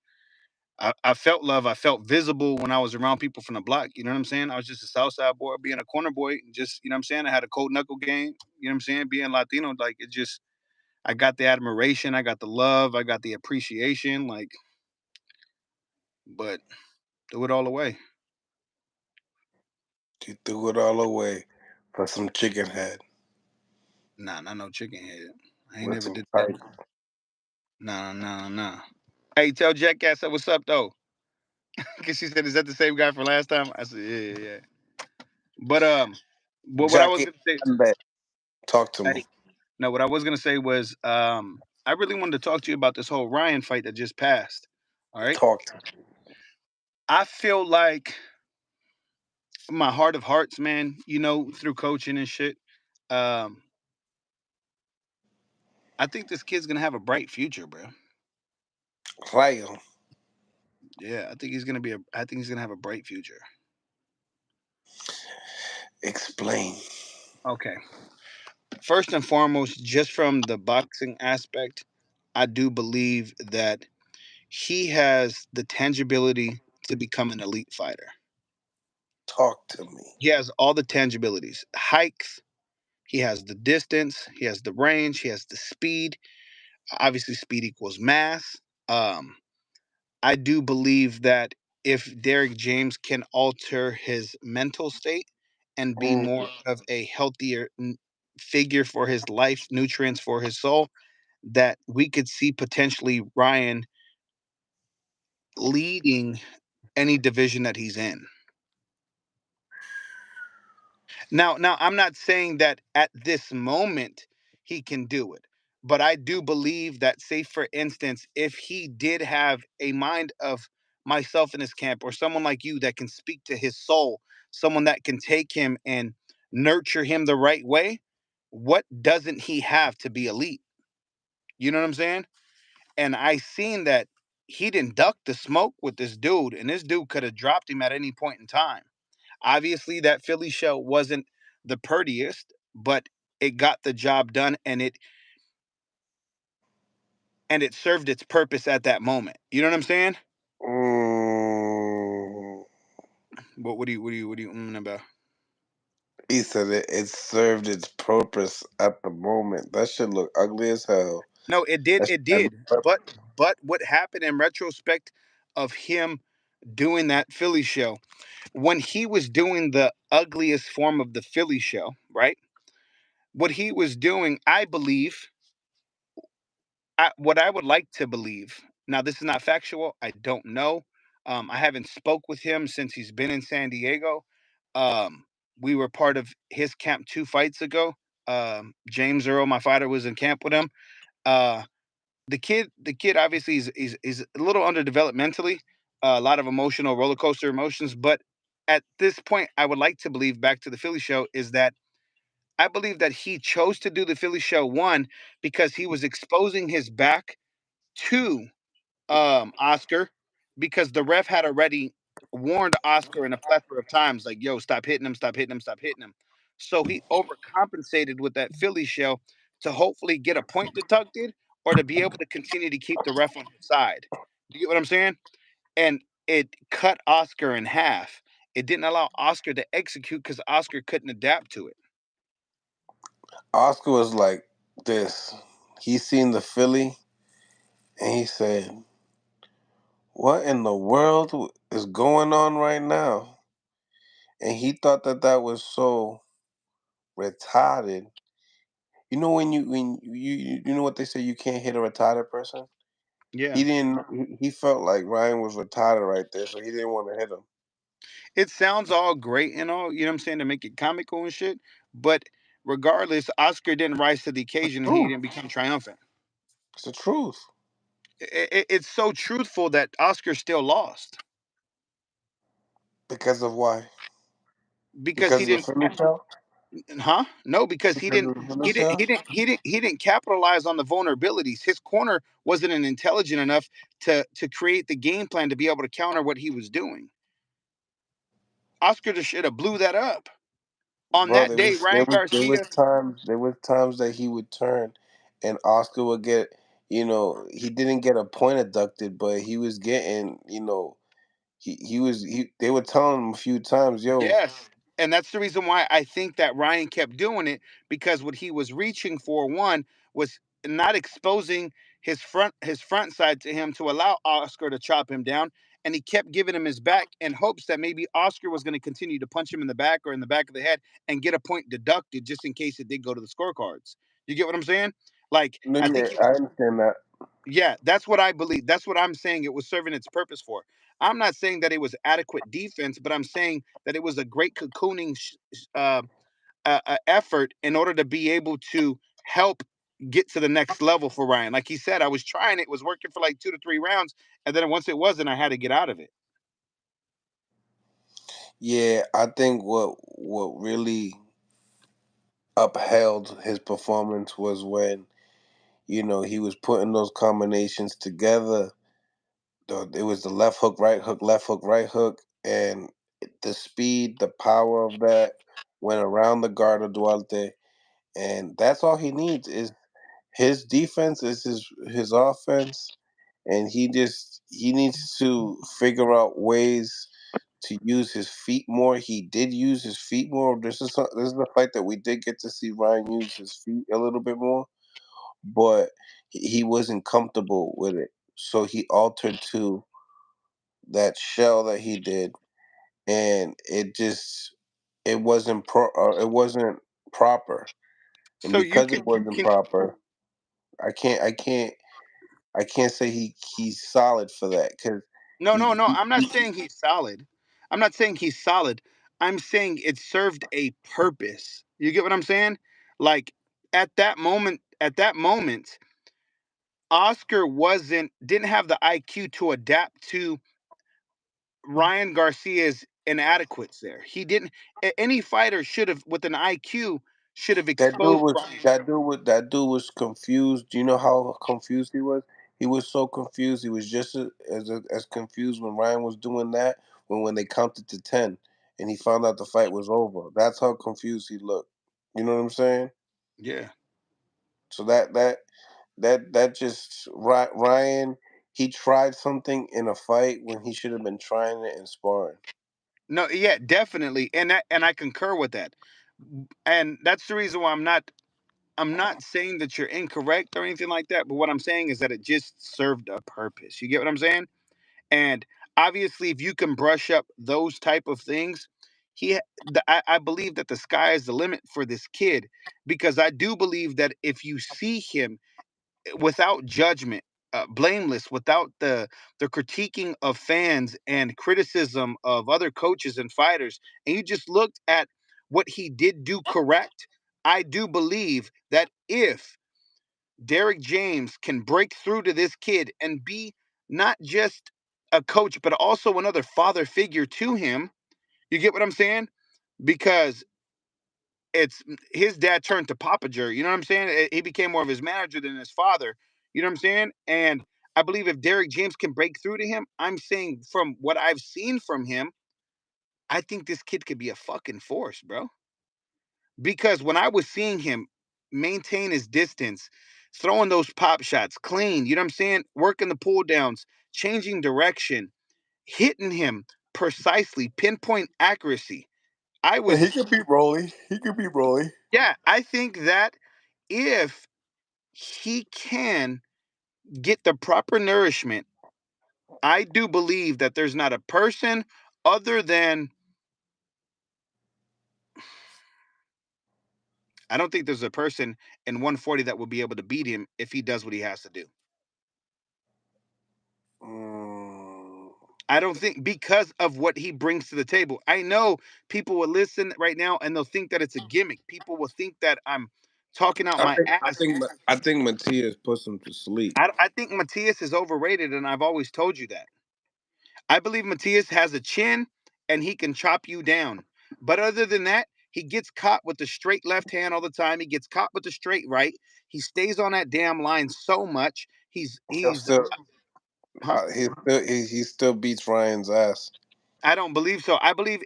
I felt love. I felt visible when I was around people from the block. You know what I'm saying? I was just a Southside boy, being a corner boy. Just you know what I'm saying. I had a cold knuckle game. You know what I'm saying? Being Latino, like it just I got the admiration, I got the love, I got the appreciation. Like, but threw it all away. You threw it all away for some chicken head Nah, not no chicken head. I ain't with never some did that. tight Nah. Hey, tell Jackass that what's up though. Cause she said, "Is that the same guy from last time?" I said, "Yeah." But what I was Jackie gonna say, Hernandez. Talk to hey, me. no, what I was gonna say was, I really wanted to talk to you about this whole Ryan fight that just passed. All right, Talk to me. I feel like my heart of hearts, man. You know, through coaching and shit. Um, I think this kid's gonna have a bright future, bro. Ryan, Yeah, I think he's gonna be a. I think he's gonna have a bright future. explain. Okay. First and foremost, just from the boxing aspect, I do believe that he has the tangibility to become an elite fighter. Talk to me. He has all the tangibilities. Height, he has the distance, he has the range, he has the speed. Obviously, speed equals mass. Um, I do believe that if Derek James can alter his mental state and be Mm. more of a healthier figure for his life, nutrients for his soul, that we could see potentially Ryan leading any division that he's in. Now I'm not saying that at this moment he can do it, but I do believe that, say for instance, if he did have a mind of myself in his camp or someone like you that can speak to his soul, someone that can take him and nurture him the right way, what doesn't he have to be elite? You know what I'm saying? And I seen that he didn't duck the smoke with this dude, and this dude could have dropped him at any point in time. Obviously, that Philly show wasn't the prettiest, but it got the job done, and it served its purpose at that moment. You know what I'm saying? Mm. What do you about? He said it served its purpose at the moment. That should look ugly as hell. No, it did, That should it have no did. purpose. But what happened in retrospect of him doing that Philly show. When he was doing the ugliest form of the Philly show, right? What he was doing, I believe, what I would like to believe. Now, this is not factual. I don't know. I haven't spoke with him since he's been in San Diego. Um, we were part of his camp 2 fights ago. James Earl, my fighter, was in camp with him. Uh, the kid obviously is a little underdeveloped mentally, a lot of emotional roller coaster emotions. But at this point, I would like to believe, back to the Philly show, is that I believe that he chose to do the Philly show, one, because he was exposing his back to Oscar, because the ref had already warned Oscar in a plethora of times, like, yo, stop hitting him, stop hitting him, stop hitting him. So he overcompensated with that Philly show to hopefully get a point deducted, or to be able to continue to keep the ref on his side. Do you get what I'm saying? And it cut Oscar in half. It didn't allow Oscar to execute because Oscar couldn't adapt to it. Oscar was like this. He seen the Philly and he said, "What in the world is going on right now?" And he thought that that was so retarded. You know you know what they say, you can't hit a retarded person. Yeah. He didn't. He felt like Ryan was retarded right there, so he didn't want to hit him. It sounds all great and all, you know what I'm saying, to make it comical and shit. But regardless, Oscar didn't rise to the occasion and he True. didn't become triumphant. It's the truth. It's so truthful that Oscar still lost Because of why? because he Because of the didn't. Philly show. Huh? No, because he Because didn't. of the Philly He didn't. show. He didn't capitalize on the vulnerabilities. His corner wasn't intelligent enough to create the game plan to be able to counter what he was doing. Oscar just should have blew that up on Bro, that day. Ryan there was Garcia. times that he would turn, and Oscar would get, he didn't get a point deducted, but he was getting, they were telling him a few times, yo, Yes. And that's the reason why I think that Ryan kept doing it, because what he was reaching for, one, was not exposing his front side to him to allow Oscar to chop him down, and he kept giving him his back in hopes that maybe Oscar was going to continue to punch him in the back or in the back of the head and get a point deducted, just in case it did go to the scorecards. You get what I'm saying? Like, no, I yeah, think he I was. understand that. Yeah, that's what I believe. That's what I'm saying it was serving its purpose for. I'm not saying that it was adequate defense, but I'm saying that it was a great cocooning effort in order to be able to help get to the next level for Ryan. Like he said, I was trying it was working for like 2 to 3 rounds, and then once it wasn't, I had to get out of it. Yeah, I think what really upheld his performance was when, he was putting those combinations together. It was the left hook, right hook, and the speed, the power of that went around the guard of Duarte, and that's all he needs is his defense is his offense, and he needs to figure out ways to use his feet more. He did use his feet more. This is the fight that we did get to see Ryan use his feet a little bit more, but he wasn't comfortable with it, so he altered to that shell that he did, and it wasn't proper, and So you because can it wasn't can proper, I can't I can't I can't say he's solid for that because no, no, no. I'm not he saying he's solid. I'm not saying he's solid. I'm saying it served a purpose. You get what I'm saying? Like, at that moment, Oscar wasn't didn't have the IQ to adapt to Ryan Garcia's inadequates there. He didn't. Any fighter should have, with an IQ, should have exposed Ryan. that dude was confused. Do you know how confused he was? He was so confused. He was just as confused when Ryan was doing that when they counted to 10 and he found out the fight was over. That's how confused he looked. You know what I'm saying? Yeah. So that just Ryan, he tried something in a fight when he should have been trying it in sparring. No, yeah, definitely. And I concur with that. And that's the reason why I'm not saying that you're incorrect or anything like that, but what I'm saying is that it just served a purpose. You get what I'm saying? And Obviously, if you can brush up those type of things, I believe that the sky is the limit for this kid, because I do believe that if you see him without judgment, blameless, without the critiquing of fans and criticism of other coaches and fighters, and you just looked at what he did do correct, I do believe that if Derek James can break through to this kid and be not just a coach, but also another father figure to him. You get what I'm saying? Because it's his dad turned to Papager. You know what I'm saying? He became more of his manager than his father. You know what I'm saying? And I believe if Derek James can break through to him, I'm saying from what I've seen from him, I think this kid could be a fucking force, bro. Because when I was seeing him maintain his distance, throwing those pop shots clean, you know what I'm saying? Working the pull downs, changing direction, hitting him precisely, pinpoint accuracy. I And he was, could beat Broly. He could beat Broly. yeah, I think that if he can get the proper nourishment, I do believe that there's not a person other than, I don't think there's a person in 140 that will be able to beat him if he does what he has to do. Mm. I don't think, because of what he brings to the table. I know people will listen right now and they'll think that it's a gimmick. People will think that I'm talking out I my think I ass. think I think Matias puts him to sleep. I think Matias is overrated, and I've always told you that. I believe Matias has a chin and he can chop you down. But other than that, he gets caught with the straight left hand all the time. He gets caught with the straight right. He stays on that damn line so much. He'll He's still huh? he still beats Ryan's ass. I don't believe so. I believe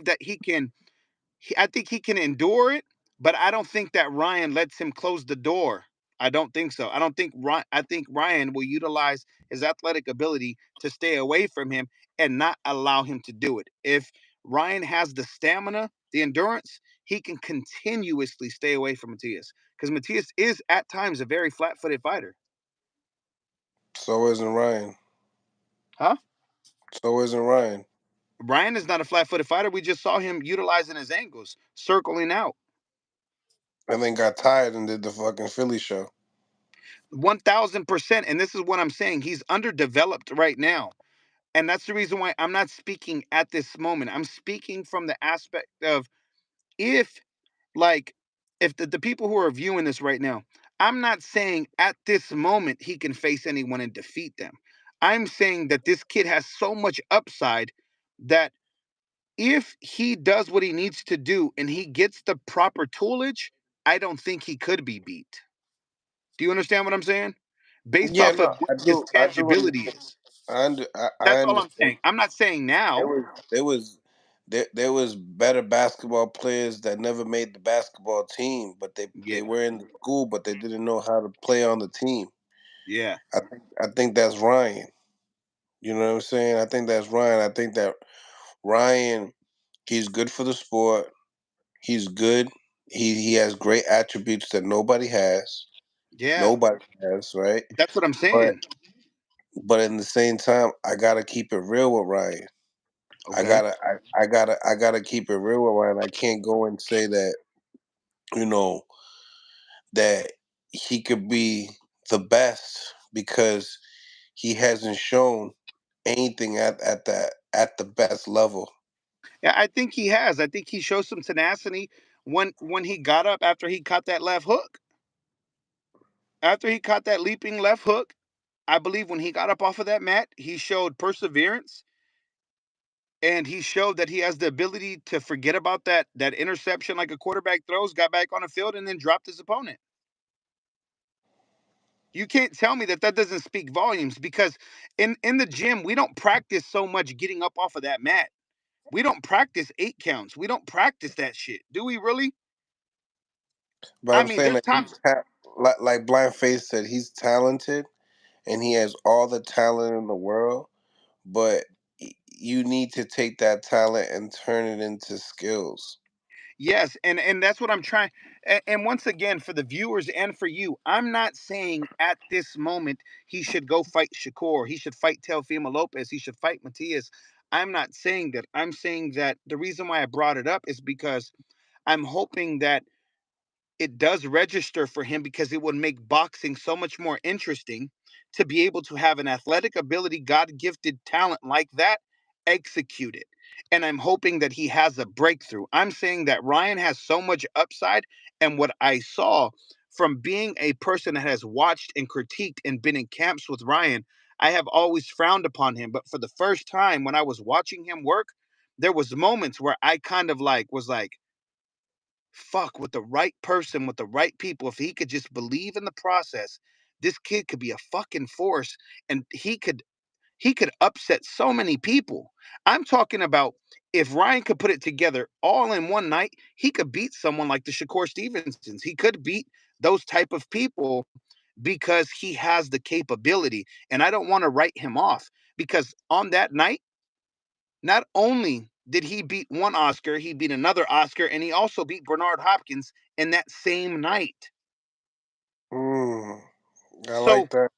that he can. I think he can endure it, but I don't think that Ryan lets him close the door. I don't think so. I don't think Ryan. I think Ryan will utilize his athletic ability to stay away from him and not allow him to do it. If Ryan has the stamina, the endurance, he can continuously stay away from Matias, because Matias is at times a very flat-footed fighter. So isn't Ryan. Huh? So isn't Ryan. Ryan is not a flat-footed fighter. We just saw him utilizing his angles, circling out. And then got tired and did the fucking Philly show. 1000%. And this is what I'm saying. He's underdeveloped right now. And that's the reason why I'm not speaking at this moment. I'm speaking from the aspect of, if, like, if the people who are viewing this right now, I'm not saying at this moment he can face anyone and defeat them. I'm saying that this kid has so much upside that if he does what he needs to do and he gets the proper toolage, I don't think he could be beat. Do you understand what I'm saying? Based Yeah, off no, of what I his do. I do tangibility understand. is. I That's all I'm understand. saying. I'm not saying There now. was there was there was better basketball players that never made the basketball team, but they Yeah, were in the school, but they didn't know how to play on the team. yeah, I think that's Ryan. You know what I'm saying? I think that's Ryan. I think that Ryan, he's good for the sport. He's good. He has great attributes that nobody has. yeah. Nobody has, right? That's what I'm But saying. but in the same time, I gotta keep it real with Ryan. I Okay. gotta I gotta keep it real with Ryan. I can't go and say that, you know, that he could be the best because he hasn't shown anything at the best level. Yeah, I think he has. I think he showed some tenacity when he got up after he caught that left hook. After he caught that leaping left hook, I believe when he got up off of that mat, he showed perseverance, and he showed that he has the ability to forget about that interception like a quarterback throws, got back on the field, and then dropped his opponent. You can't tell me that that doesn't speak volumes, because in the gym we don't practice so much getting up off of that mat. We don't practice 8 counts. We don't practice that shit. Do we really? But I I'm mean, saying there's that times. like Blind Face said, he's talented and he has all the talent in the world, but you need to take that talent and turn it into skills. Yes, and that's what I'm trying. And once again, for the viewers and for you, I'm not saying at this moment he should go fight Shakur. He should fight Teofimo Lopez. He should fight Matias. I'm not saying that. I'm saying that the reason why I brought it up is because I'm hoping that it does register for him because it would make boxing so much more interesting to be able to have an athletic ability, God gifted talent like that, execute it. And I'm hoping that he has a breakthrough. I'm saying that Ryan has so much upside. And what I saw from being a person that has watched and critiqued and been in camps with Ryan, I have always frowned upon him. But for the first time, when I was watching him work, there was moments where I kind of like was like, fuck, with the right person, with the right people, if he could just believe in the process, this kid could be a fucking force, and he could upset so many people. I'm talking about if Ryan could put it together all in one night, he could beat someone like the Shakur Stevensons. He could beat those type of people because he has the capability. And I don't want to write him off because on that night, not only did he beat one Oscar, he beat another Oscar, and he also beat Bernard Hopkins in that same night. Mm, I So, like that.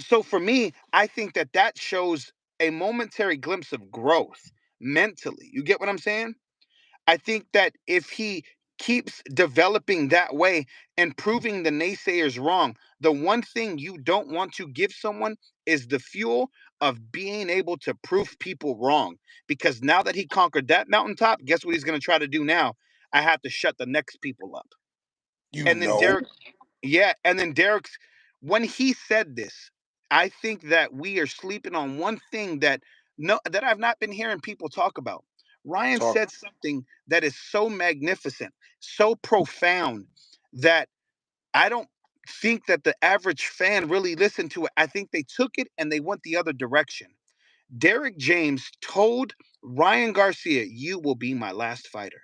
so for me, I think that that shows a momentary glimpse of growth mentally. You get what I'm saying? I think that if he keeps developing that way and proving the naysayers wrong, the one thing you don't want to give someone is the fuel of being able to prove people wrong. Because now that he conquered that mountaintop, guess what he's going to try to do now? I have to shut the next people up. You And then know. Derek, yeah, and then Derek's when he said this, I think that we are sleeping on one thing that no that I've not been hearing people talk about. Ryan Talk. said something that is so magnificent, so profound that I don't think that the average fan really listened to it. I think they took it and they went the other direction. Derek James told Ryan Garcia, "You will be my last fighter."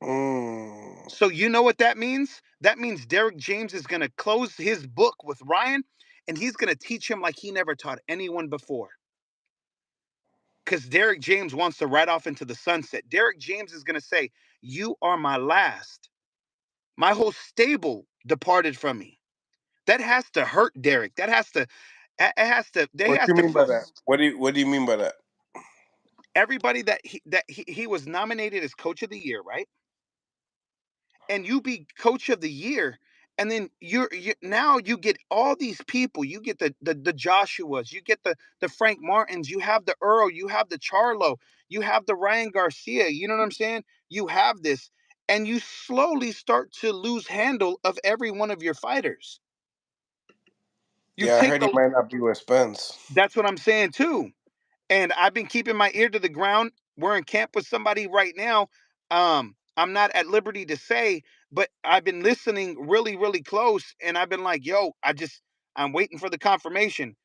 Mm. So you know what that means? That means Derek James is going to close his book with Ryan and he's going to teach him like he never taught anyone before. Cuz Derek James wants to ride off into the sunset. Derek James is going to say, "You are my last. My whole stable departed from me." That has to hurt Derek. That has to it has to they What has you to mean by feel that? What do you mean by that? everybody that he was nominated as coach of the year, right? And you be coach of the year, and then you now you get all these people, you get the Joshuas, you get the Frank Martins, you have the Earl, you have the Charlo, you have the Ryan Garcia, you know what I'm saying? You have this, and you slowly start to lose handle of every one of your fighters. You Yeah, I take heard he the might not be with Spence. That's what I'm saying too. And I've been keeping my ear to the ground. We're in camp with somebody right now. I'm not at liberty to say, but I've been listening really, really close, and I've been like, "Yo, I'm waiting for the confirmation."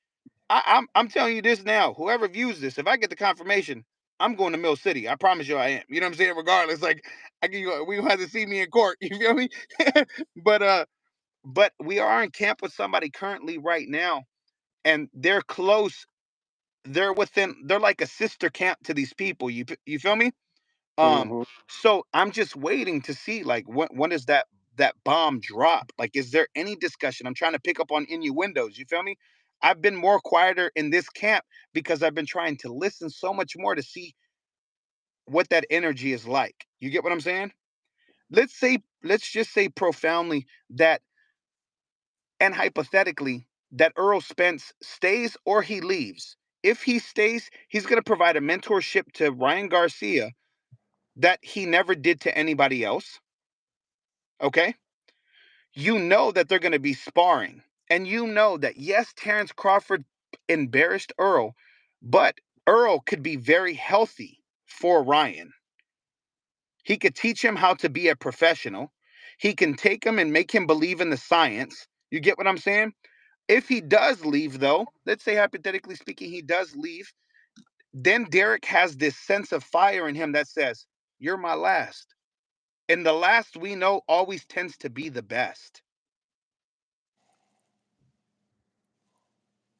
I'm telling you this now. Whoever views this, if I get the confirmation, I'm going to Mill City. I promise you, I am. You know what I'm saying? Regardless, like we don't have to see me in court. You feel me? but but we are in camp with somebody currently right now, and they're close, they're like a sister camp to these people. You feel me? Um, Hmm. so I'm just waiting to see like when does that bomb drop? Like, is there any discussion? I'm trying to pick up on innuendos. You feel me? I've been more quieter in this camp because I've been trying to listen so much more to see what that energy is like. You get what I'm saying? Let's just say profoundly that, and hypothetically, that Earl Spence stays or he leaves. If he stays, he's going to provide a mentorship to Ryan Garcia that he never did to anybody else. Okay. You know that they're going to be sparring. And you know that, yes, Terrence Crawford embarrassed Earl, but Earl could be very healthy for Ryan. He could teach him how to be a professional. He can take him and make him believe in the science. You get what I'm saying? If he does leave, though, let's say hypothetically speaking, he does leave, then Derek has this sense of fire in him that says, "You're my last." And the last we know always tends to be the best.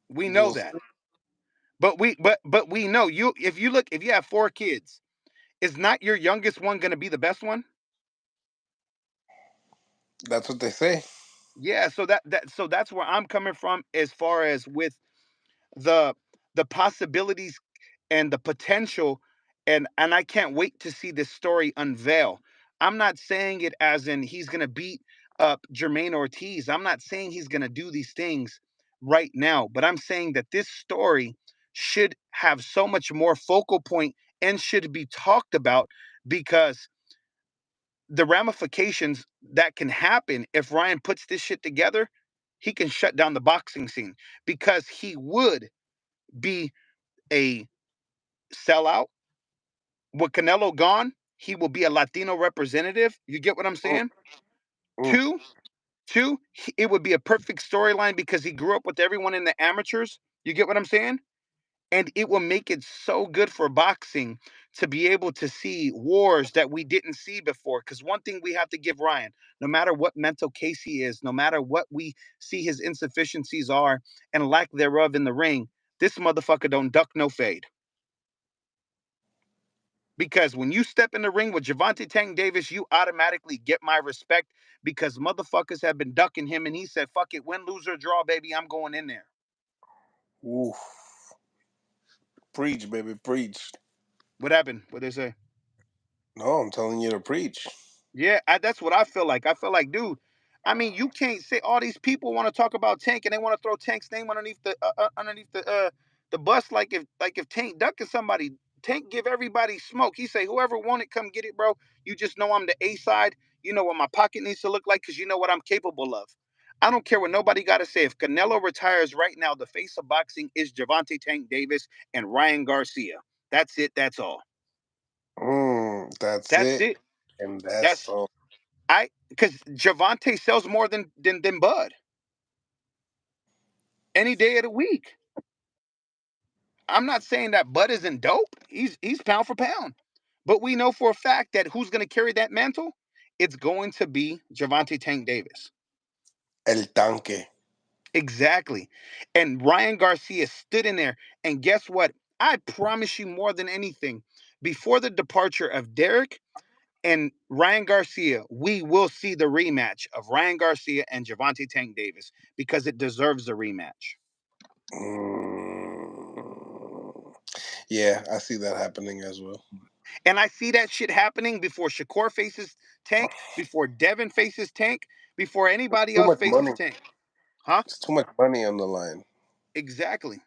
We know We'll that. see. But we know you if you have 4 kids, is not your youngest one gonna be the best one? That's what they say. Yeah, so that's where I'm coming from as far as with the the possibilities and the potential, and I can't wait to see this story unveil. I'm not saying it as in he's going to beat up Jermaine Ortiz. I'm not saying he's going to do these things right now, but I'm saying that this story should have so much more focal point and should be talked about because the ramifications that can happen if Ryan puts this shit together, he can shut down the boxing scene because he would be a sellout. With Canelo gone, he will be a Latino representative. You get what I'm Mm, saying? mm. Two, it would be a perfect storyline because he grew up with everyone in the amateurs. You get what I'm saying? And it will make it so good for boxing to be able to see wars that we didn't see before. Because one thing we have to give Ryan, no matter what mental case he is, no matter what we see his insufficiencies are and lack thereof in the ring, this motherfucker don't duck no fade. Because when you step in the ring with Javante Tank Davis, you automatically get my respect because motherfuckers have been ducking him and he said, fuck it, win, lose, or draw, baby, I'm going in there. Oof. Preach, baby, preach. What happened? What they say? No, I'm telling you to preach. Yeah, that's what I feel like. I feel like, dude, I mean, you can't say all these people want to talk about Tank and they want to throw Tank's name underneath the bus like if Tank ducking somebody. Tank give everybody smoke. He say whoever want it, come get it, bro. You just know I'm the A side. You know what my pocket needs to look like because you know what I'm capable of. I don't care what nobody got to say. If Canelo retires right now, the face of boxing is Javante Tank Davis and Ryan Garcia. That's it. That's all. That's That's it. it. And that's That's all. because Javante sells more than Bud any day of the week. I'm not saying that Bud isn't dope. He's pound for pound, but we know for a fact that who's going to carry that mantle? It's going to be Javante Tank Davis. El tanque. Exactly. And Ryan Garcia stood in there, and guess what? I promise you more than anything, before the departure of Derek and Ryan Garcia, we will see the rematch of Ryan Garcia and Javante Tank Davis because it deserves a rematch. Mm. Yeah, I see that happening as well. And I see that shit happening before Shakur faces Tank, before Devin faces Tank, before anybody Too else much faces money. Tank. Huh? It's too much money on the line. Exactly.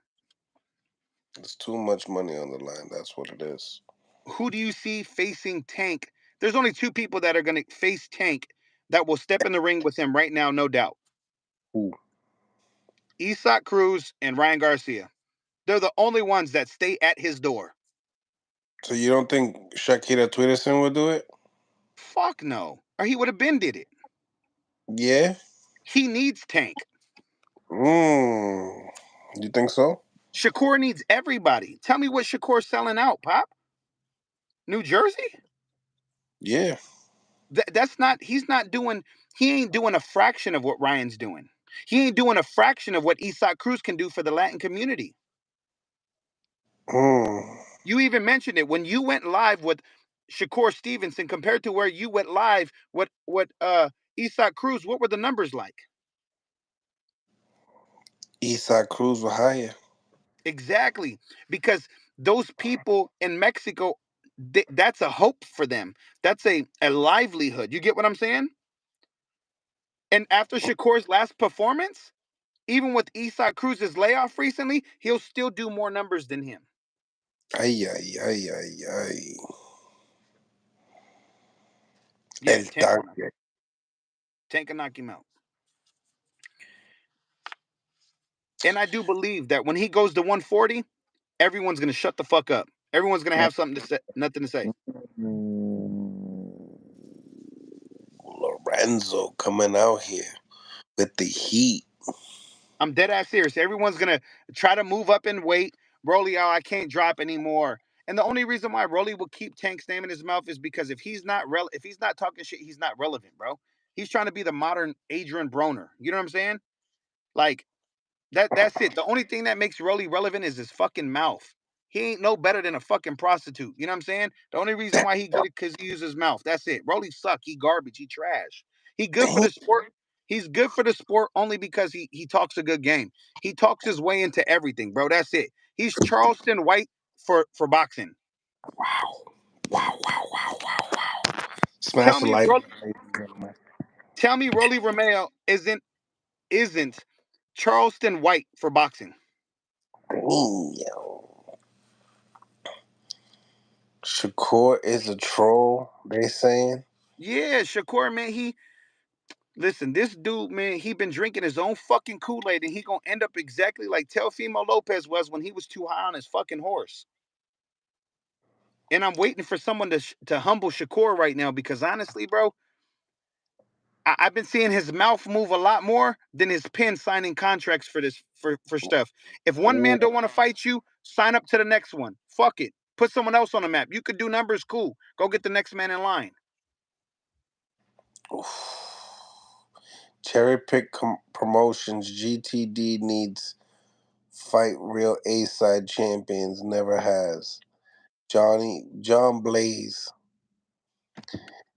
There's too much money on the line. That's what it is. Who do you see facing Tank? There's only two people that are going to face Tank that will step in the ring with him right now, no doubt. Ooh. Isak Cruz and Ryan Garcia. They're the only ones that stay at his door. So you don't think Shakira Twitterson would do it? Fuck no. Or he would have been did it. Yeah. He needs Tank. Mm. You think so? Shakur needs everybody. Tell me what Shakur's selling out, Pop. New Jersey? Yeah. That's not, he ain't doing a fraction of what Ryan's doing. He ain't doing a fraction of what Isak Cruz can do for the Latin community. Mm. You even mentioned it when you went live with Shakur Stevenson compared to where you went live with Isak Cruz. What were the numbers like? Eastside Cruz was higher. Exactly, because those people in Mexico, that's a hope for them. That's a livelihood. You get what I'm saying? And after Shakur's last performance, even with Isak Cruz's layoff recently, he'll still do more numbers than him. Ay, ay, ay, ay, ay. Yeah, El Tank will tanque. Tank can knock him out. And I do believe that when he goes to 140, everyone's gonna shut the fuck up. Everyone's gonna have something to say, nothing to say. Mm. Lorenzo coming out here with the heat. I'm dead ass serious. Everyone's gonna try to move up in weight. Broly, oh, I can't drop anymore. And the only reason why Broly will keep Tank's name in his mouth is because if he's not talking shit, he's not relevant, bro. He's trying to be the modern Adrian Broner. You know what I'm saying? Like that's it. The only thing that makes Rolly relevant is his fucking mouth. He ain't no better than a fucking prostitute. You know what I'm saying? The only reason That why he good because he uses his mouth. That's it. Rolly suck. He garbage. He trash. He good for Damn. the sport. He's good for the sport only because he talks a good game. He talks his way into everything, bro. That's it. He's Charleston White for boxing. Wow. Wow, wow, wow, wow, wow. Tell Smash the me, like Rolly, button, ladies and gentlemen. tell me, Rolly Romeo isn't Charleston White for boxing. Damn. Shakur is a troll, they saying. Yeah, Shakur, man. Listen. This dude, man, he been drinking his own fucking Kool Aid, and he gonna end up exactly like Teofimo Lopez was when he was too high on his fucking horse. And I'm waiting for someone to humble Shakur right now because honestly, bro, I've been seeing his mouth move a lot more than his pen signing contracts for this for stuff. If one man don't want to fight you, sign up to the next one. Fuck it. Put someone else on the map. You could do numbers, cool. Go get the next man in line. Cherry pick promotions. GTD needs fight real A side champions. Never has. John Blaze.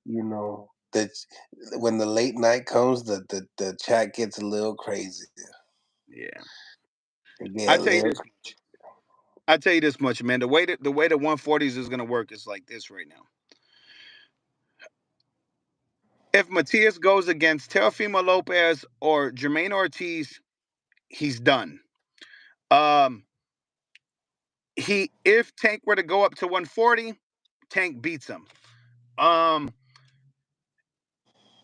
You know that when the late night comes, the chat gets a little crazy. Yeah. It get I a tell you little. this much. I tell you this much, man. The way the 140s is gonna work is like this right now. If Matias goes against Teofimo Lopez or Jermaine Ortiz, he's done. Um, he if Tank were to go up to 140, Tank beats him. Um,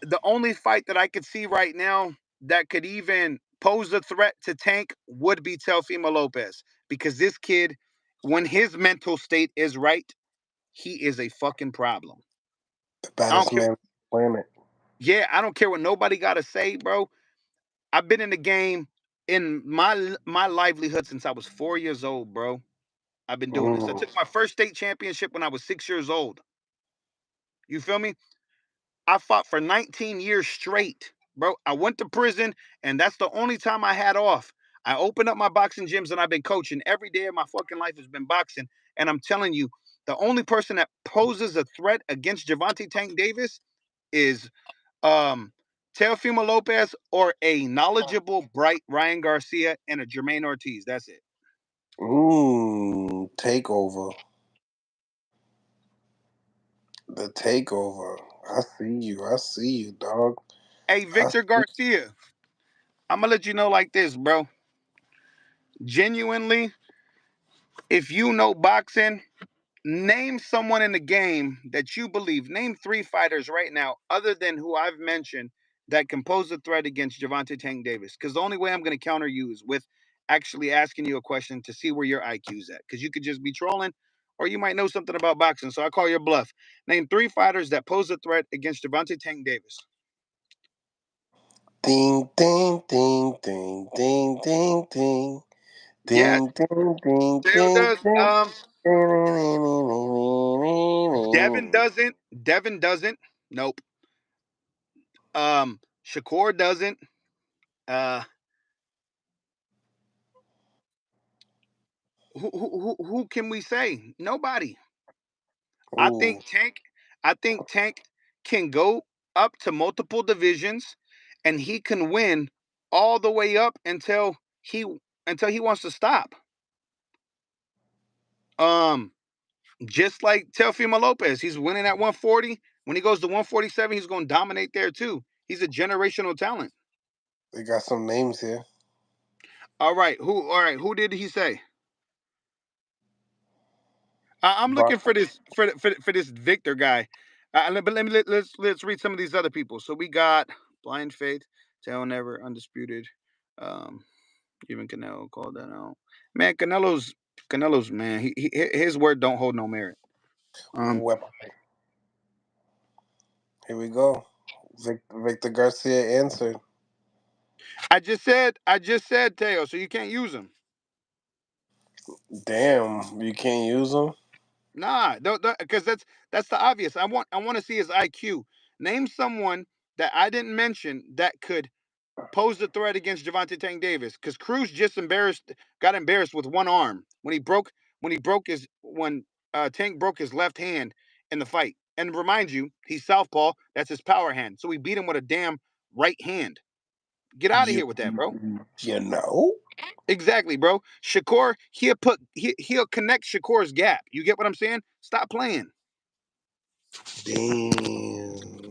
the only fight that I could see right now that could even pose a threat to Tank would be Teofimo Lopez because this kid, when his mental state is right, he is a fucking problem. The I don't baddest care. man on the planet. Yeah, I don't care what nobody got to say, bro. I've been in the game in my livelihood since I was 4 years old, bro. I've been doing this. I Mm. took my first state championship when I was 6 years old. You feel me? I fought for 19 years straight, bro. I went to prison, and that's the only time I had off. I opened up my boxing gyms, and I've been coaching every day of my fucking life has been boxing. And I'm telling you, the only person that poses a threat against Javante Tank Davis is um Teofimo Lopez or a knowledgeable, bright Ryan Garcia and a Jermaine Ortiz. That's it. Takeover. The takeover. I see you. I see you, dog. Hey, I Victor Garcia, I'm gonna let you know like this, bro. Genuinely, if you know boxing, name someone in the game that you believe. Name three fighters right now, other than who I've mentioned, that can pose a threat against Javante Tank Davis. Because the only way I'm going to counter you is with actually asking you a question to see where your IQ's at. Because you could just be trolling, or you might know something about boxing. So I call your bluff. Name three fighters that pose a threat against Javante Tank Davis. ding ding ding ding ding ding ding Yes, ding ding ding Dale ding does. ding. Devin doesn't. Devin doesn't. Nope. Shakur doesn't. Uh, who can we say? Nobody. I Ooh, think Tank. I think Tank can go up to multiple divisions, and he can win all the way up until he wants to stop. Um, just like Teofimo Lopez, he's winning at 140. When he goes to 147, he's going to dominate there too. He's a generational talent. they got some names here. All right, who? All right, who did he say? I'm Brock looking for for this Victor guy. But let's read some of these other people. So we got Blind Faith, Tell Never, Undisputed. Um, even Canelo called that out. Man, Canelo's man. His word don't hold no merit. Um, Weapon. Here we go. Victor Garcia answered. I just said Teo, so you can't use him. Damn, you can't use them. Nah, because that's the obvious. I want to see his IQ. Name someone that I didn't mention that could posed a threat against Javante Tank Davis because Cruz just got embarrassed with one arm when he broke his when Tank broke his left hand in the fight. And remind you, he's southpaw. That's his power hand. So we beat him with a damn right hand. Get out of You here with that, bro. you know? Exactly, bro. Shakur, he'll connect Shakur's gap. You get what I'm saying? Stop playing. Damn.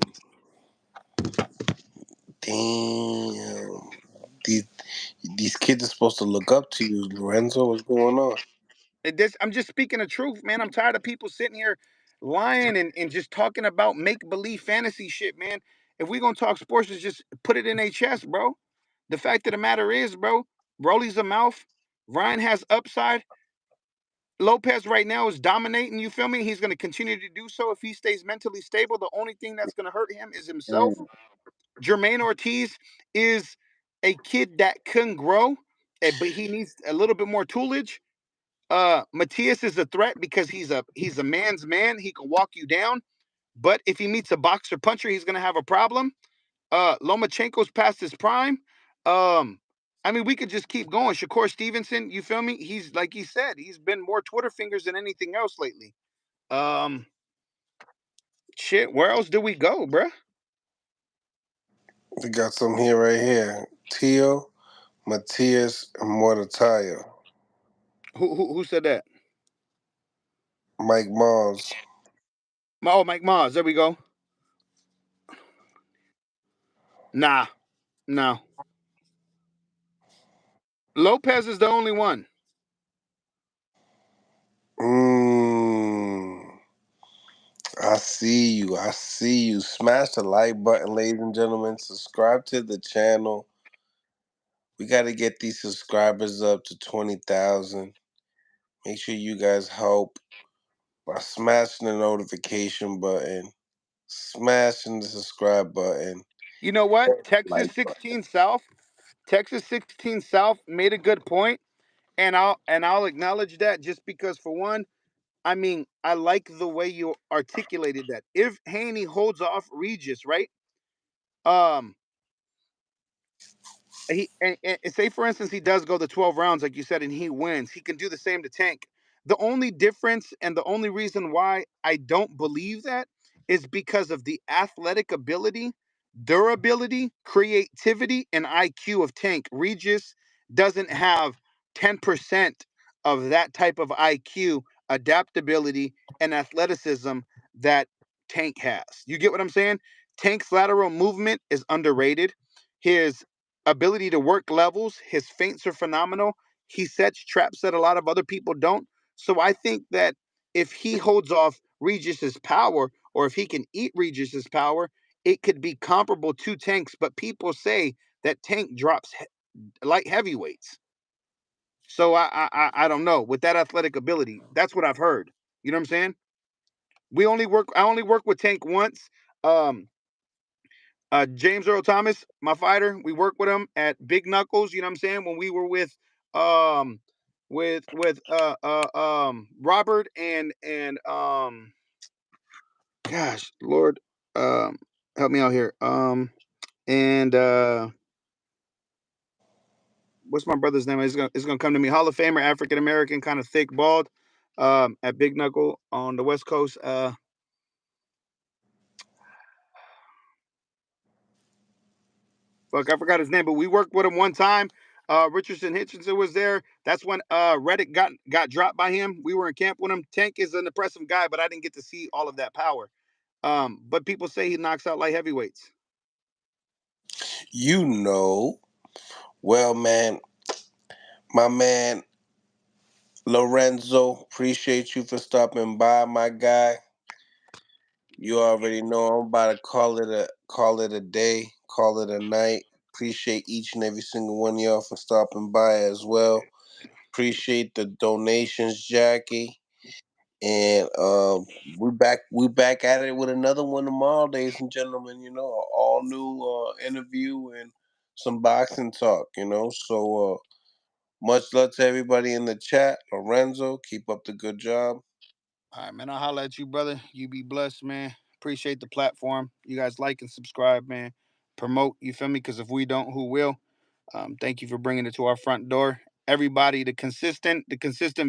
Damn. These these kids are supposed to look up to you, Lorenzo. What's going on? I'm just speaking the truth, man. I'm tired of people sitting here lying and just talking about make believe fantasy shit, man. If we gonna talk sports, just put it in a chest, bro. The fact of the matter is, bro, Broly's a mouth. Ryan has upside. Lopez right now is dominating. You feel me? He's gonna continue to do so if he stays mentally stable. The only thing that's gonna hurt him is himself. Mm. Jermaine Ortiz is a kid that can grow, but he needs a little bit more toolage. Matias is a threat because he's a man's man. He can walk you down, but if he meets a boxer puncher, he's gonna have a problem. Lomachenko's past his prime. Um, I mean, we could just keep going. Shakur Stevenson, you feel me? He's like he said, he's been more Twitter fingers than anything else lately. Um, Shit, where else do we go, bruh? We got some here right here. Tio, Matias, and Mortatayo. Who said that? Mike Mars. Oh, Mike Mars. There we go. Nah, no. Lopez is the only one. Mmm. I see you. I see you. Smash the like button, ladies and gentlemen. Subscribe to the channel. We got to get these subscribers up to 20,000. Make sure you guys help by smashing the notification button, smashing the subscribe button, You know what? like button. Texas 16 South made a good point, and I'll acknowledge that just because for one, I mean, I like the way you articulated that. If Haney holds off Regis, right? Um, and say for instance he does go the 12 rounds like you said and he wins, he can do the same to Tank. The only difference and the only reason why I don't believe that is because of the athletic ability, durability, creativity, and IQ of Tank. Regis doesn't have 10% of that type of IQ, adaptability, and athleticism that Tank has. You get what I'm saying? Tank's lateral movement is underrated. His ability to work levels, his feints are phenomenal. He sets traps that a lot of other people don't. So I think that if he holds off Regis's power, or if he can eat Regis's power, it could be comparable to Tank's. But people say that Tank drops light heavyweights. So I don't know with that athletic ability. That's what I've heard. You know what I'm saying? I only work with Tank once. Um, James Earl Thomas, my fighter, we worked with him at Big Knuckles. You know what I'm saying? When we were um, with Robert and gosh, Lord, help me out here. And what's my brother's name? It's gonna come to me. Hall of Famer, African American, kind of thick, bald. At Big Knuckle on the West Coast. Fuck, I forgot his name, but we worked with him one time. Richardson Hitchinson was there. That's when Reddick got dropped by him. We were in camp with him. Tank is an impressive guy, but I didn't get to see all of that power. But people say he knocks out light heavyweights. You know, well, man, my man Lorenzo, appreciate you for stopping by, my guy. You already know I'm about to call it a day, call it a night. Appreciate each and every single one of y'all for stopping by as well. Appreciate the donations, Jackie. And we back at it with another one tomorrow, ladies and gentlemen. You know, an all new interview and some boxing talk. So much love to everybody in the chat. Lorenzo, keep up the good job. All right, man. I'll holler at you, brother. You be blessed, man. Appreciate the platform. You guys like and subscribe, man. Promote, you feel me? Because if we don't, who will? Thank you for bringing it to our front door. Everybody, the consistent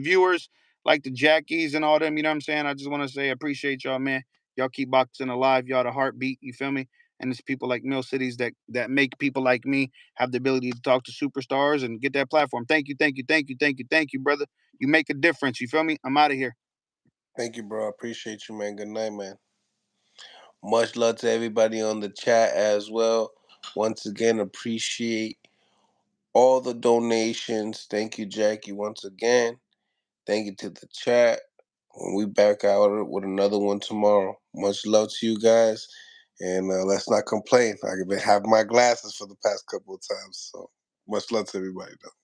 viewers, like the Jackies and all them, you know what I'm saying? I just want to say I appreciate y'all, man. Y'all keep boxing alive. Y'all the heartbeat. You feel me? And it's people like Mill Cities that make people like me have the ability to talk to superstars and get that platform. Thank you, thank you, thank you, thank you, thank you, brother. You make a difference. You feel me? I'm out of here. Thank you, bro. I appreciate you, man. Good night, man. Much love to everybody on the chat as well. Once again, appreciate all the donations. Thank you, Jackie, once again. Thank you to the chat. When we back out with another one tomorrow. Much love to you guys. And let's not complain. I've been having my glasses for the past couple of times. So much love to everybody, though.